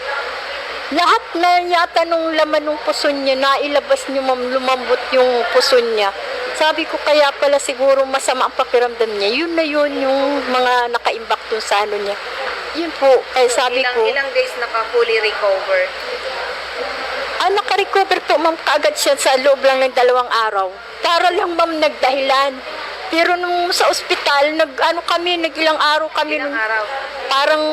Lahat na yata nung laman ng puson niya, nailabas niyo ma'am, lumambot yung puson niya. Sabi ko kaya pala siguro masama ang pakiramdam niya. Yun na yun yung mga nakaimbak dun sa ano niya. Yun po, kaya sabi ko. Ilang days naka-fully recover? Naka-recover po ma'am kaagad siya sa loob lang ng 2 araw. Para lang ma'am nagdahilan. Pero nung sa ospital, nag-ilang araw kami. Ilang araw? Parang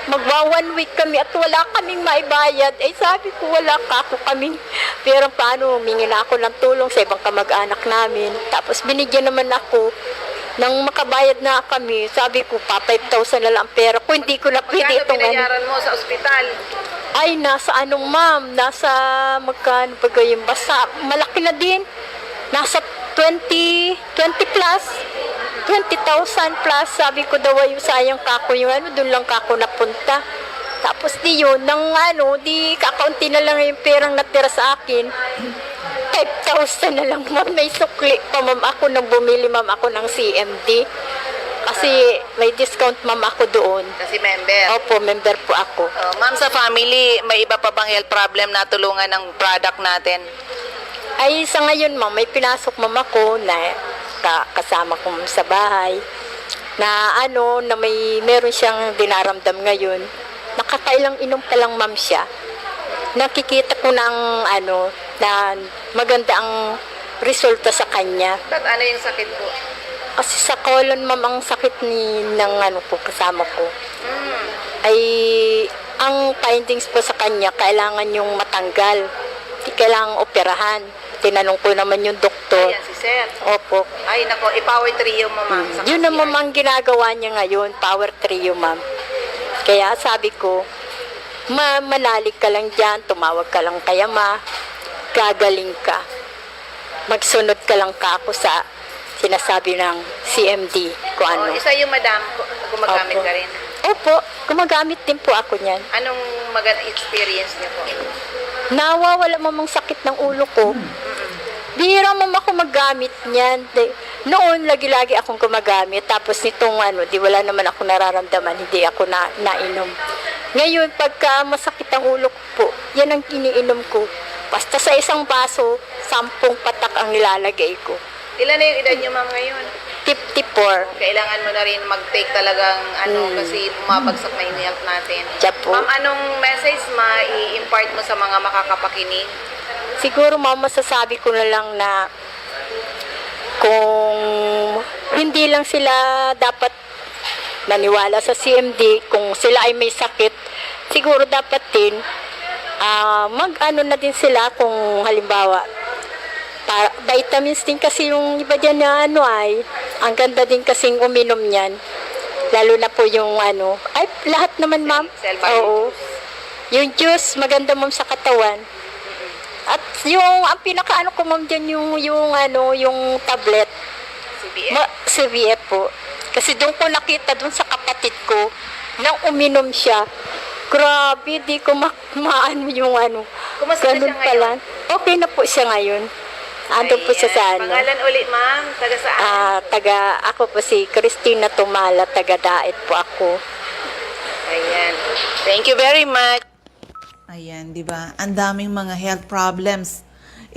magwa 1 week kami at wala kaming maibayad. Sabi ko, wala ka ako kaming. Pero paano, humingi na ako ng tulong sa ibang kamag-anak namin. Tapos binigyan naman ako nang makabayad na kami. Sabi ko, 5,000 na lang ang pera ko. Hindi ko na pwede Magkano itong binayaran mo sa ospital? Ay, nasa ma'am, nasa magkano ba yung basta, malaki na din. Nasa 20 plus, 20,000 plus. Sabi ko daw yung sayang kako yung doon lang kako napunta. Tapos di yun, di kakaunti na lang yung perang natira sa akin. 5,000 na lang ma'am, may sukli pa ma'am ako nang bumili ma'am ako ng CMD. Kasi may discount ma'am ako doon. Kasi member. Opo, member po ako. Ma'am, sa family, may iba pa bang health problem na tulungan ng product natin? Ay, sa ngayon ma'am, may pinasok ma'am ako na kasama ko ma'am sa bahay na na meron siyang dinaramdam ngayon. Nakakailang inom pa lang ma'am siya. Nakikita ko ng na maganda ang resulta sa kanya. At ano yung sakit po? Kasi sa colon ma'am ang sakit ng po kasama ko. Ay ang findings po sa kanya kailangan yung matanggal. Di kailangang operahan. Tinanong ko naman yung doktor. Ayan, si Sir. Opo. Ay, nako, i-power trio mo, ma'am. Sa Yun naman ang ginagawa niya ngayon, power trio, ma'am. Kaya sabi ko, manalig ka lang dyan, tumawag ka lang kaya gagaling ka. Magsunod ka lang ka ako sa sinasabi ng CMD kung ano. Isa yung madam, gumagamit Opo. ka rin. Opo, gumagamit din po ako niyan. Anong magandang experience niyo po? Nawawala mamang sakit ng ulo ko. Bihira mama ako maggamit niyan. Noon, lagi-lagi akong gumagamit. Tapos nitong di wala naman ako nararamdaman. Hindi ako nainom. Ngayon, pagka masakit ang ulo ko po, yan ang iniinom ko. Basta sa isang baso, 10 patak ang nilalagay ko. Ilan na yung edad niyo, ma'am, ngayon? 54. Kailangan mo na rin mag-take talagang kasi bumabagsak na yung health natin. Siya po. Ma'am, anong message i-impart mo sa mga makakapakinig? Siguro masasabi ko na lang na kung hindi lang sila dapat naniwala sa CMD, kung sila ay may sakit, siguro dapat din mag-ano na din sila kung halimbawa vitamins din kasi yung iba dyan na ay ang ganda din kasing uminom niyan, lalo na po yung ay lahat naman ma'am. Oo, yung juice maganda ma'am sa katawan. At yung ang pinakaano ko ma'am dyan yung tablet CBF po, kasi doon ko nakita doon sa kapatid ko nang uminom siya. Grabe, di ko maano yung Kumusta na siya ngayon? Okay na po siya ngayon. Ando po siya sa Pangalan ulit, ma'am? Taga saan? Ako po si Christina Tumala, taga Daet po ako. Ayan. Thank you very much. Ayan, di ba? Ang daming mga health problems.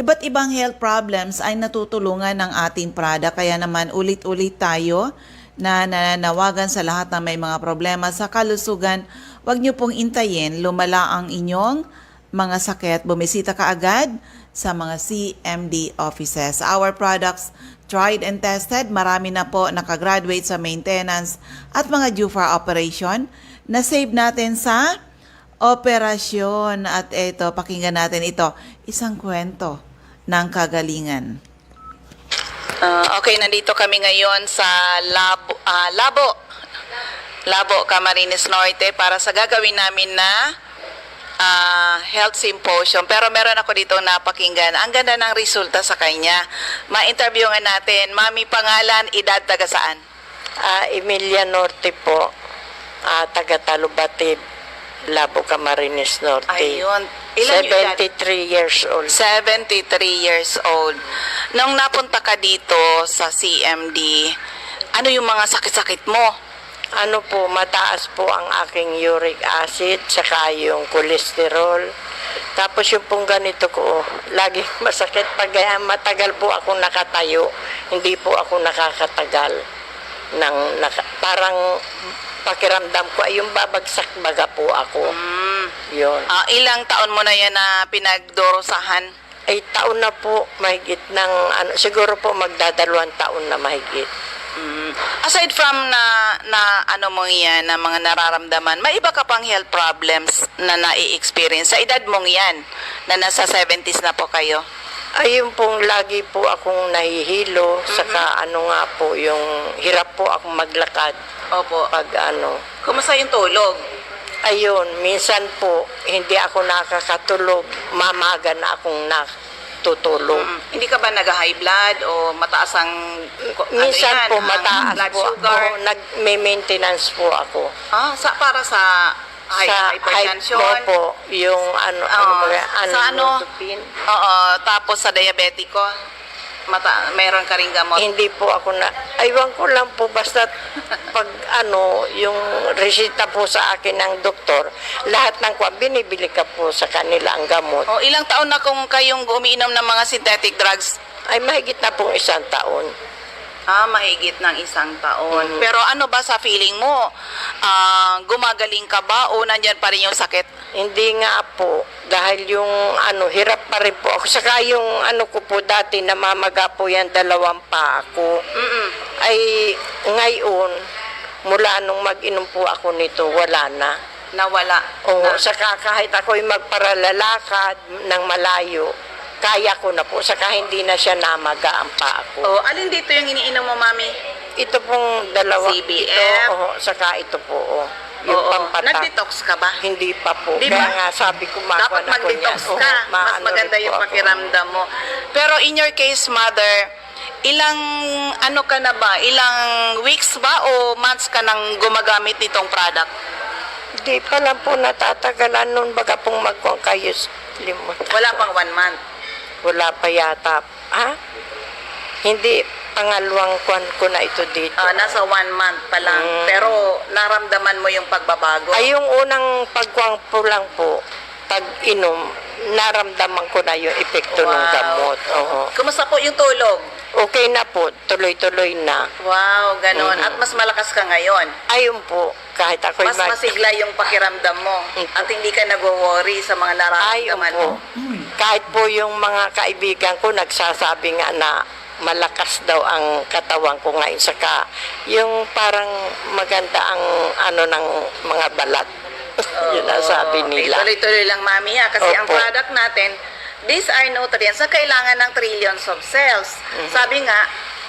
Iba't ibang health problems ay natutulungan ng ating product. Kaya naman ulit-ulit tayo na nananawagan sa lahat na may mga problema sa kalusugan. Huwag niyo pong intayin, lumala ang inyong mga sakit. Bumisita ka agad sa mga CMD offices. Our products, tried and tested. Marami na po nakagraduate sa maintenance at mga due for operation. Na-save natin sa operasyon. At ito, pakinggan natin ito. Isang kwento ng kagalingan. Okay, nandito kami ngayon sa Labo, Camarines Norte para sa gagawin namin na health symposium. Pero meron ako dito napakinggan. Ang ganda ng resulta sa kanya. Ma-interview nga natin. Mami, pangalan, edad, taga saan? Emilia Norte po, taga Talubatid, Labo, Camarines Norte. Ayun. Ilan yung edad? 73 years old. 73 years old. Nung napunta ka dito sa CMD, ano yung mga sakit-sakit mo? ano po, mataas po ang aking uric acid, saka yung cholesterol. Tapos yung pong ganito ko, lagi masakit pag matagal po ako nakatayo, hindi po ako nakakatagal. Parang pakiramdam ko ay yung babagsak baga po ako. Yun. Ilang taon mo na yan na pinagdurusahan? Ay taon na po, mahigit ng, siguro po magdadalawang taon na mahigit. Aside from na ano mo yan, na mga nararamdaman, may iba ka pang health problems na nai-experience sa edad mong yan, na nasa 70s na po kayo? Ayun pong lagi po akong nahihilo, saka ano nga po, yung hirap po akong maglakad. Opo. Pag ano. Kumusta yung tulog? Ayun, minsan po, hindi ako nakakatulog, mamaga na akong natutulog. Hindi ka ba nag-high blood o mataas ang Minsan ano yan, po, ang mataas blood po sugar? ako, nag-maintenance po ako. Para sa hypertension? po, yung ano, sa ano? Notupin. Oo, tapos sa diabetiko? Meron ka rin gamot? Hindi po ako aywan ko lang po, basta pag ano, yung resita po sa akin ng doktor, lahat ng binibili ka po sa kanila ang gamot. Ilang taon na kung kayong umiinom ng mga synthetic drugs? Ay mahigit na po 1 taon. Mahigit ng 1 taon. Pero ano ba sa feeling mo? Gumagaling ka ba o nandyan pa rin yung sakit? Hindi nga po, dahil yung ano, hirap pa rin po ako. Saka yung ano ko po dati, namamaga po yan 2 pa ako. Ay ngayon, mula nung mag-inom po ako nito, wala na. Nawala? Oo, saka kahit ako'y magparalalakad ng malayo, kaya ko na po, saka hindi na siya namaga ang paa ko. Alin dito yung iniinom mo, Mami? Ito pong 2. CBF? Ito, saka ito po. Yung pampatak. Nag-detox ka ba? Hindi pa po. Di Kaya ba? nga sabi ko, Dapat mag-detox ka. Mas maganda yung pakiramdam mo. Pero in your case, Mother, ilang ano ka na ba? Ilang weeks ba o months ka nang gumagamit nitong product? Hindi pa lang po natatagalan nun. Baga pong magkuang kayo. Wala pang 1 month. Wala pa yata. Hindi, pangalawang kwan ko na ito dito. Nasa 1 month pa lang. Pero naramdaman mo yung pagbabago? Ay, yung unang pagkuang po lang po, pag inom, naramdaman ko na yung epekto ng gamot. Oo. Kumusta po yung tulog? Okay na po, tuloy-tuloy na. Wow, ganon. At mas malakas ka ngayon. Ayun po, kahit ako'y Mas masigla yung pakiramdam mo. At hindi ka nag-worry sa mga Ayun nararamdaman po. mo. Kahit po yung mga kaibigan ko nagsasabi nga na malakas daw ang katawan ko ngayon. Saka yung parang maganda ang ano ng mga balat. Yun ang sabi nila. Tuloy-tuloy lang, Mami, ha? Kasi ang Opo. product natin, these are nutrients na kailangan ng trillions of cells. Sabi nga,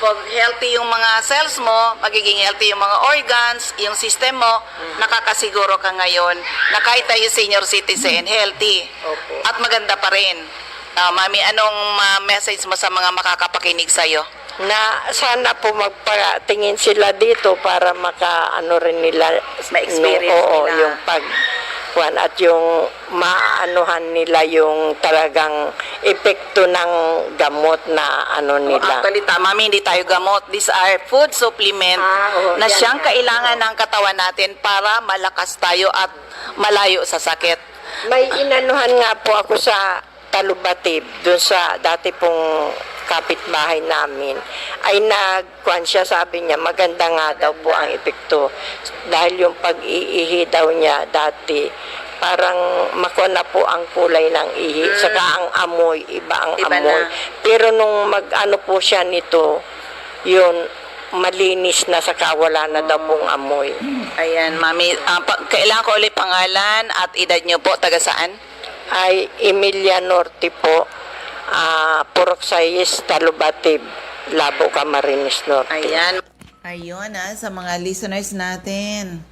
pag healthy yung mga cells mo, magiging healthy yung mga organs, yung system mo, nakakasiguro ka ngayon na kahit tayo senior citizen, healthy. Opo. At maganda pa rin. Mami, anong message mo sa mga makakapakinig sa'yo? Na sana po magpatingin sila dito para maka-ano rin nila. Ma-experience oo, nila. yung pagkuhan at yung maanuhan nila yung talagang epekto ng gamot na ano nila. Actually, Mami, hindi tayo gamot. These are food supplement Oo, na yan. siyang kailangan ng katawan natin para malakas tayo at malayo sa sakit. May inanuhan nga po ako sa Talubatib, doon sa dati pong kapitbahay namin, ay nagkuhan siya, sabi niya, maganda nga daw po ang epekto. Dahil yung pag-iihi daw niya dati, parang makuha na po ang kulay ng ihi, saka ang amoy, iba ang Iba amoy. na. Pero nung mag-ano po siya nito, yun, malinis na, saka wala na daw pong amoy. Ayan, Mami. Kailangan ko ulit pangalan at edad niyo po. Taga saan? Ay Emilia Norte po, Puroksayes, Talubatib, Labo, Camarines Norte. Ayan. Ayun sa mga listeners natin.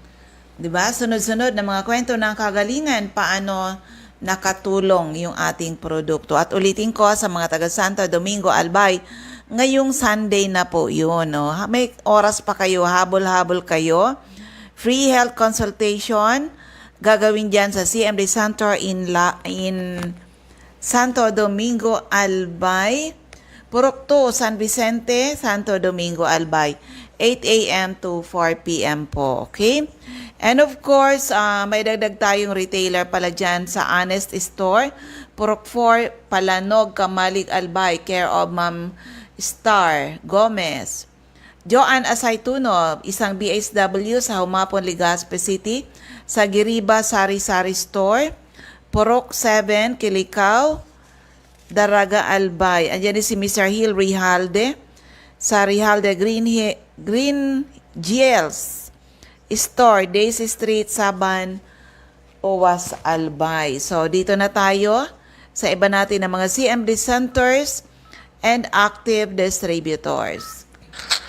'Di ba? Sunod-sunod na mga kwento ng kagalingan paano nakatulong yung ating produkto. At ulitin ko sa mga taga Santo Domingo, Albay, ngayong Sunday na po 'yun, no. May oras pa kayo, habol-habol kayo. Free health consultation gagawin diyan sa CMD Center in Santo Domingo, Albay. Purok 2, San Vicente, Santo Domingo, Albay. 8 a.m. to 4 p.m. po, okay? And of course, may dagdag tayong retailer pala dyan sa Honest Store, Purok 4, Palanog, Kamalig, Albay, care of Ma'am Star Gomez. Joanne Asaytuno, isang BHW sa Humapon, Legazpi City, sa Giriba Sari-Sari Store, Purok 7, Kilikaw, Daraga, Albay. Andiyan din si Mr. Hill Rijalde sa Rijalde Green Gels Store, Daisy Street, Saban, Owas, Albay. So, dito na tayo sa iba natin ng mga CMD centers and active distributors.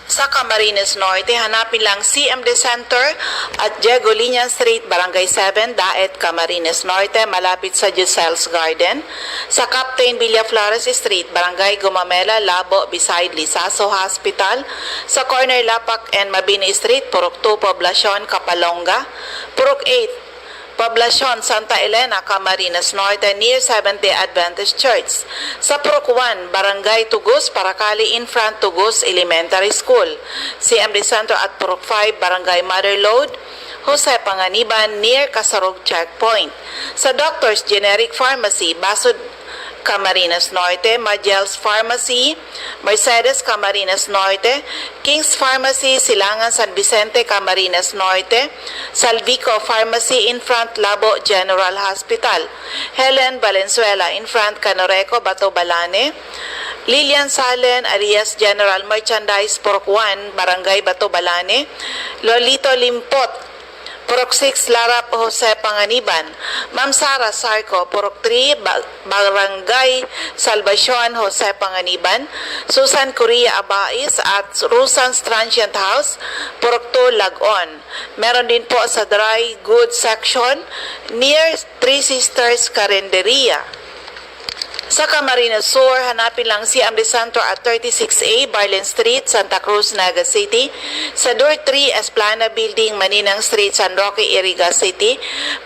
Sa Camarines Norte, hanapin lang CMD Center at Diego Liñan Street, Barangay 7, Daet, Camarines Norte, malapit sa Giselle's Garden. Sa Captain Villaflores Street, Barangay Gumamela, Labo, beside Lisaso Hospital. Sa corner Lapak and Mabini Street, Purok 2, Poblacion, Kapalonga. Purok 8, Poblacion, Santa Elena, Camarines Norte, near Seventh-day Adventist Church. Sa Purok 1, Barangay Tugos, Paracali, in front Tugos Elementary School. CMD Center at Purok 5, Barangay Motherlode, Jose Panganiban, near Kasarog Checkpoint. Sa Doctor's Generic Pharmacy, Basud, Camarines Norte, Magel's Pharmacy, Mercedes, Camarines Norte, King's Pharmacy, Silangan, San Vicente, Camarines Norte, Salvico Pharmacy, in front Labo General Hospital, Helen Valenzuela, in front Canoreco, Bato Balane, Lilian Salen, Arias General Merchandise, Purok 1, Barangay Bato Balane, Lolito Limpot, Purok 6, Larap, Jose Panganiban. Ma'am Sara Sarco, Purok 3, Barangay Salvacion, Jose Panganiban. Susan Correa Abais at Rusan's Transient House, Purok 2, Lagon. Meron din po sa Dry Goods Section near Three Sisters Carinderia. Sa Camarines Sur, hanapin lang si CMD Center at 36A, Barlin Street, Santa Cruz, Naga City. Sa Door 3, Esplana Building, Maninang Street, San Roque, Iriga City.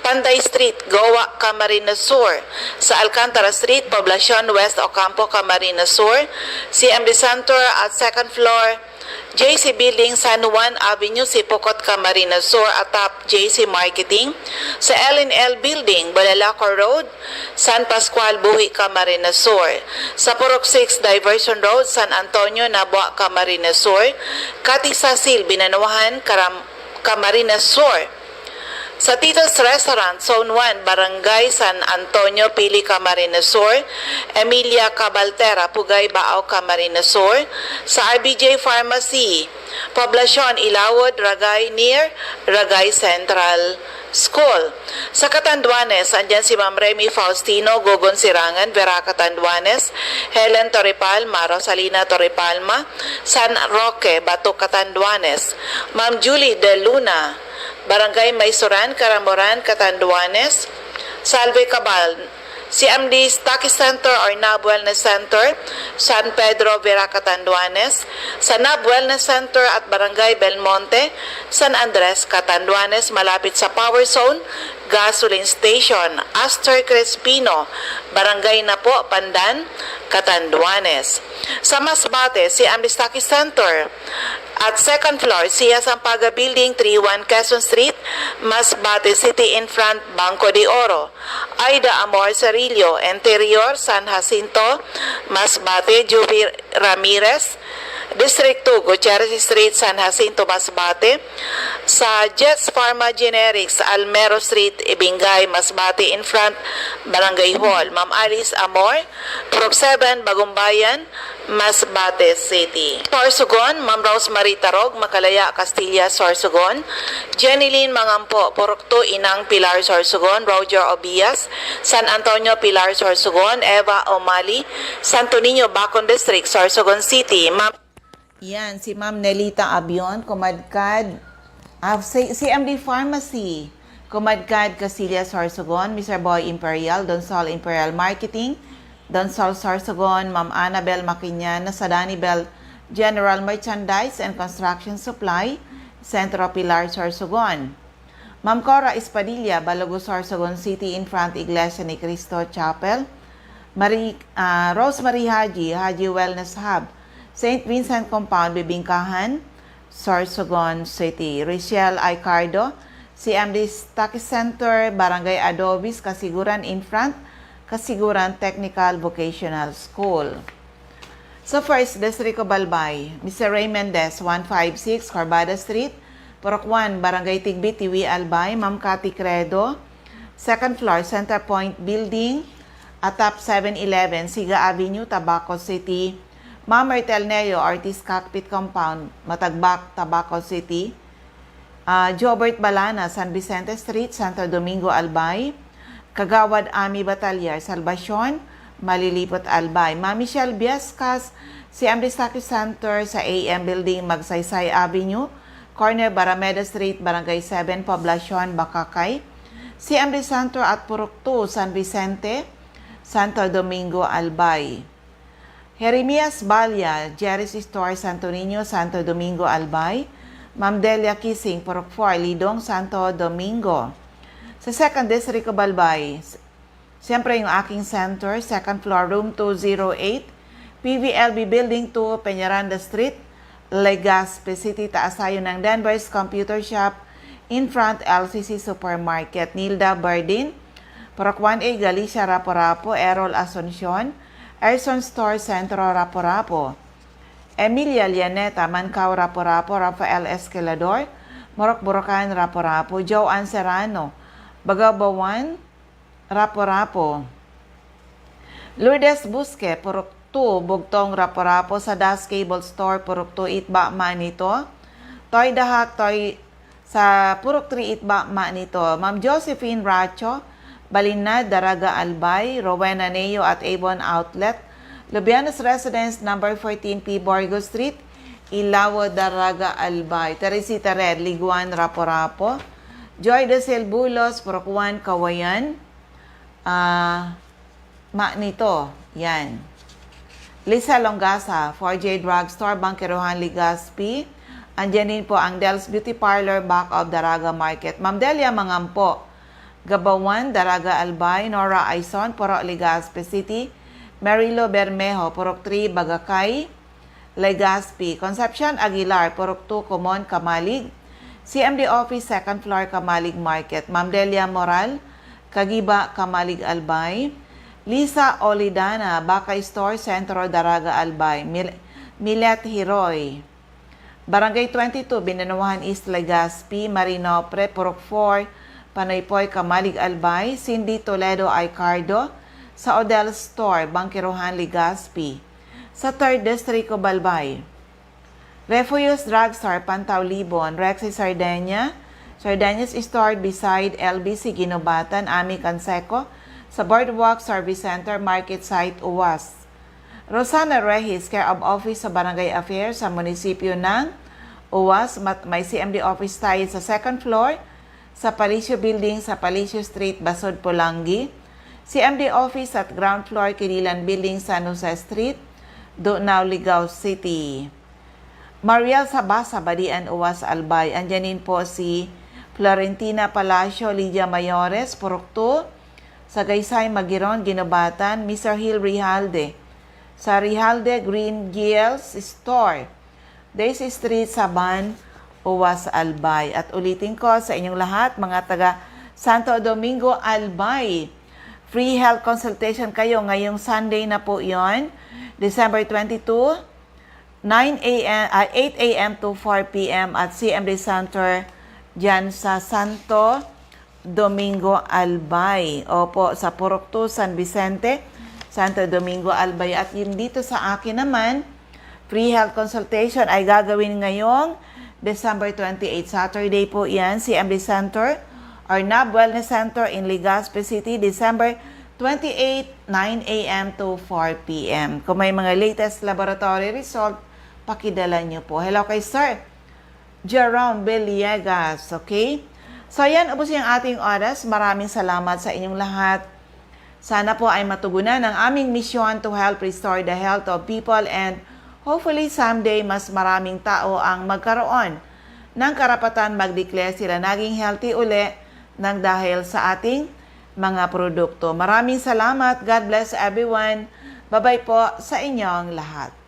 Panday Street, Goa, Camarines Sur. Sa Alcantara Street, Poblacion, West Ocampo, Camarines Sur. CMD Center at 2nd floor, JC Building, San Juan Avenue, Sipocot, Camarines Sur, atap JC Marketing. Sa L&L Building, Balalaco Road, San Pascual, Buhi, Camarines Sur. Sa Purok 6, Diversion Road, San Antonio, Nabua, Camarines Sur. Katisasil, Binanuhan, Camarines Sur. Sa Tito's Restaurant, Zone 1, Barangay San Antonio, Pili, Camarines Sur. Emilia Cabaltera, Pugay, Baao, Camarines Sur. Sa RBJ Pharmacy, Poblacion, Ilawod, Ragay, near Ragay Central School. Sa Catanduanes, andyan si Ma'am Remy Faustino, Gogon Sirangan, Vera Catanduanes, Helen Torrepalma, Rosalina Torrepalma, San Roque, Bato, Catanduanes. Ma'am Julie De Luna, Barangay Maysoran, Caramoran, Catanduanes. Salve Cabal, CMD Stocky Center or NAB Wellness Center, San Pedro, Vera, Catanduanes. Sa NAB Wellness Center at Barangay Belmonte, San Andres, Catanduanes, malapit sa Power Zone, Gasoline Station, Astor Crespino, Barangay Napo, Pandan, Catanduanes. Sa Masbate, CMD Stocky Center at 2nd floor, Sia Sampaga Building, 31 Quezon Street, Masbate City, in front Banco de Oro. Aida Amor Cerillo, Interior, San Jacinto, Masbate, Juby Ramirez, District 2, Gutierrez Street, San Jacinto, Masbate. Sa Jets Pharma Generics, Almero Street, Ibingay, Masbate, in front Barangay Hall. Ma'am Alice Amor, Purok 7, Bagumbayan, Masbate City. Sorsogon, Ma'am Rosemary Tarog, Makalaya, Castilla, Sorsogon. Jenny Lynn Mangampo, Purok 2, Inang Pilar, Sorsogon. Roger Obias, San Antonio, Pilar, Sorsogon. Eva Omali, Santo Niño, Bacon District, Sorsogon City. Yan, si Ma'am Nelita Abion, Kumadkad, CMD Pharmacy, Kumadkad, Castilla, Sorsogon. Mr. Boy Imperial, Donsol Imperial Marketing, Donsol Sorsogon. Ma'am Annabel Maquinyan, sa Danibel General Merchandise and Construction Supply, Centro Pilar, Sorsogon. Ma'am Cora Espadilla, Balogo, Sorsogon City, in front Iglesia ni Cristo Chapel. Rosemary Haji, Haji Wellness Hub, St. Vincent Compound, Bibingkahan, Sorsogon City. Richelle Icardo, CMD Stucky Center, Barangay Adobis, Kasiguran in front, Kasiguran Technical Vocational School. Sa First District of Balbay, Mr. Ray Mendez, 156 Corbada Street, Purok 1, Barangay Tigbi, Tiwi, Albay, Ma'am Cathy Credo, second floor, Center Point Building, atap 711, Siga Avenue, Tabaco City, Ma'am Mertel Neo, Ortiz Cockpit Compound, Matagbak, Tabaco City, Jobert Balana, San Vicente Street, Santo Domingo, Albay, Kagawad Ami Batalyer, Salvacion, Malilipot, Albay, Ma'am Michelle Biascas, CMD Stucky Center sa AM Building, Magsaysay Avenue, corner Barameda Street, Barangay 7, Poblacion, Bakakay, CMD Center at Purok 2, San Vicente, Santo Domingo, Albay. Jeremias Balya, Jerry's Store, Santo Niño, Santo Domingo, Albay. Ma'am Delia Kissing, Purok 4, Lidong, Santo Domingo. Sa Second District of Albay, siyempre yung aking center, second floor, room 208, PVLB Building 2, Peñaranda Street, Legazpi City, taasayo ng Denver's Computer Shop, in front LCC Supermarket, Nilda Bardin, Purok 1A, Galicia, Rapo-Rapo, Errol Asuncion, Erson Store, Centro, Rapo-Rapo, Emilia Lianeta, Mancao, Rapo-Rapo, Rafael Esquilador, Morok-Borocan, Rapo-Rapo, Joanne Serrano, Bagabawan, Rapo-Rapo, Lourdes Busque, Purok 2, Bugtong, Rapo-Rapo, sa Das Cable Store, Purok 2, Itba, Manito, Toy Dahak, Toy sa Purok 3, Itba, Manito, Ma'am Josephine Racho, Balinad, Daraga, Albay, Rowena Neo at Avon Outlet, Lubianos Residence, number 14P, Borgo Street, Ilawo, Daraga, Albay, Teresita Red, Liguan, Rapo-Rapo, Joy de Silbulos, Purok 1, Kawayan, Manito, yan. Lisa Longasa, 4J Drugstore, Bangkerohan, Legazpi. Andyan din po ang Del's Beauty Parlor, back of Daraga Market. Ma'am Delia Mangampo, Gabawan, Daraga, Albay. Nora Aison, Purok Legazpi City. Marilo Bermejo, Purok 3, Bagakay, Legazpi. Concepcion Aguilar, Purok 2, Comon, Kamalig. CMD Office, second floor, Kamalig Market. Ma'am Delia Moral, Kagiba, Kamalig, Albay. Lisa Olidana, Bakay Store, Centro, Daraga, Albay. Milet Hiroy, Barangay 22, Binanuhan East, Legazpi. Marinopre, Purok 4, Panaypoy, Kamalig, Albay. Cindy Toledo Icardo, sa Odell Store, Bangkerohan, Legazpi. Sa 3rd District of Balbay, Refugios Drugstore, Pantaw, Libon. Rexy Sardenia, Sardinas Store beside LBC, Ginobatan. Ami Canseco, sa Boardwalk Service Center, Market Site, Uwas. Rosana Rehis, Care of Office sa Barangay Affairs sa munisipyo ng Uwas. May CMD office tayo sa second floor, sa Palicio Building sa Palicio Street, Basod, Pulangi. CMD office at ground floor, Kinilan Building, San Jose Street, Dunao, Ligao City. Mariel Sabasa, Badian, Uwas, Albay. Andyan din po si Florentina Palacio, Lydia Mayores, Purok 2, sa Gaysay, Magiron, Ginobatan. Mr. Hill Rijalde, sa Rijalde Green Gills Store, Daisy Street, Saban, Uwas, Albay. At ulitin ko sa inyong lahat, mga taga Santo Domingo, Albay, free health consultation kayo ngayong Sunday na po yon, December 22, 8 a.m. to 4 p.m. at CMD Center dyan sa Santo Domingo, Albay. Opo, sa Purok 2, San Vicente, Santo Domingo, Albay. At yun dito sa akin naman, free health consultation ay gagawin ngayong December 28, Saturday po yan, CMD Center or NAB Wellness Center in Legazpi City, December 28, 9 a.m. to 4 p.m. Kung may mga latest laboratory result, pakidala nyo po. Hello kay Sir Jerome Villegas, okay? So yan, ubos yung ating oras. Maraming salamat sa inyong lahat. Sana po ay matugunan ang aming mission to help restore the health of people and hopefully someday mas maraming tao ang magkaroon ng karapatan mag-declare sila naging healthy uli nang dahil sa ating mga produkto. Maraming salamat. God bless everyone. Bye-bye po sa inyong lahat.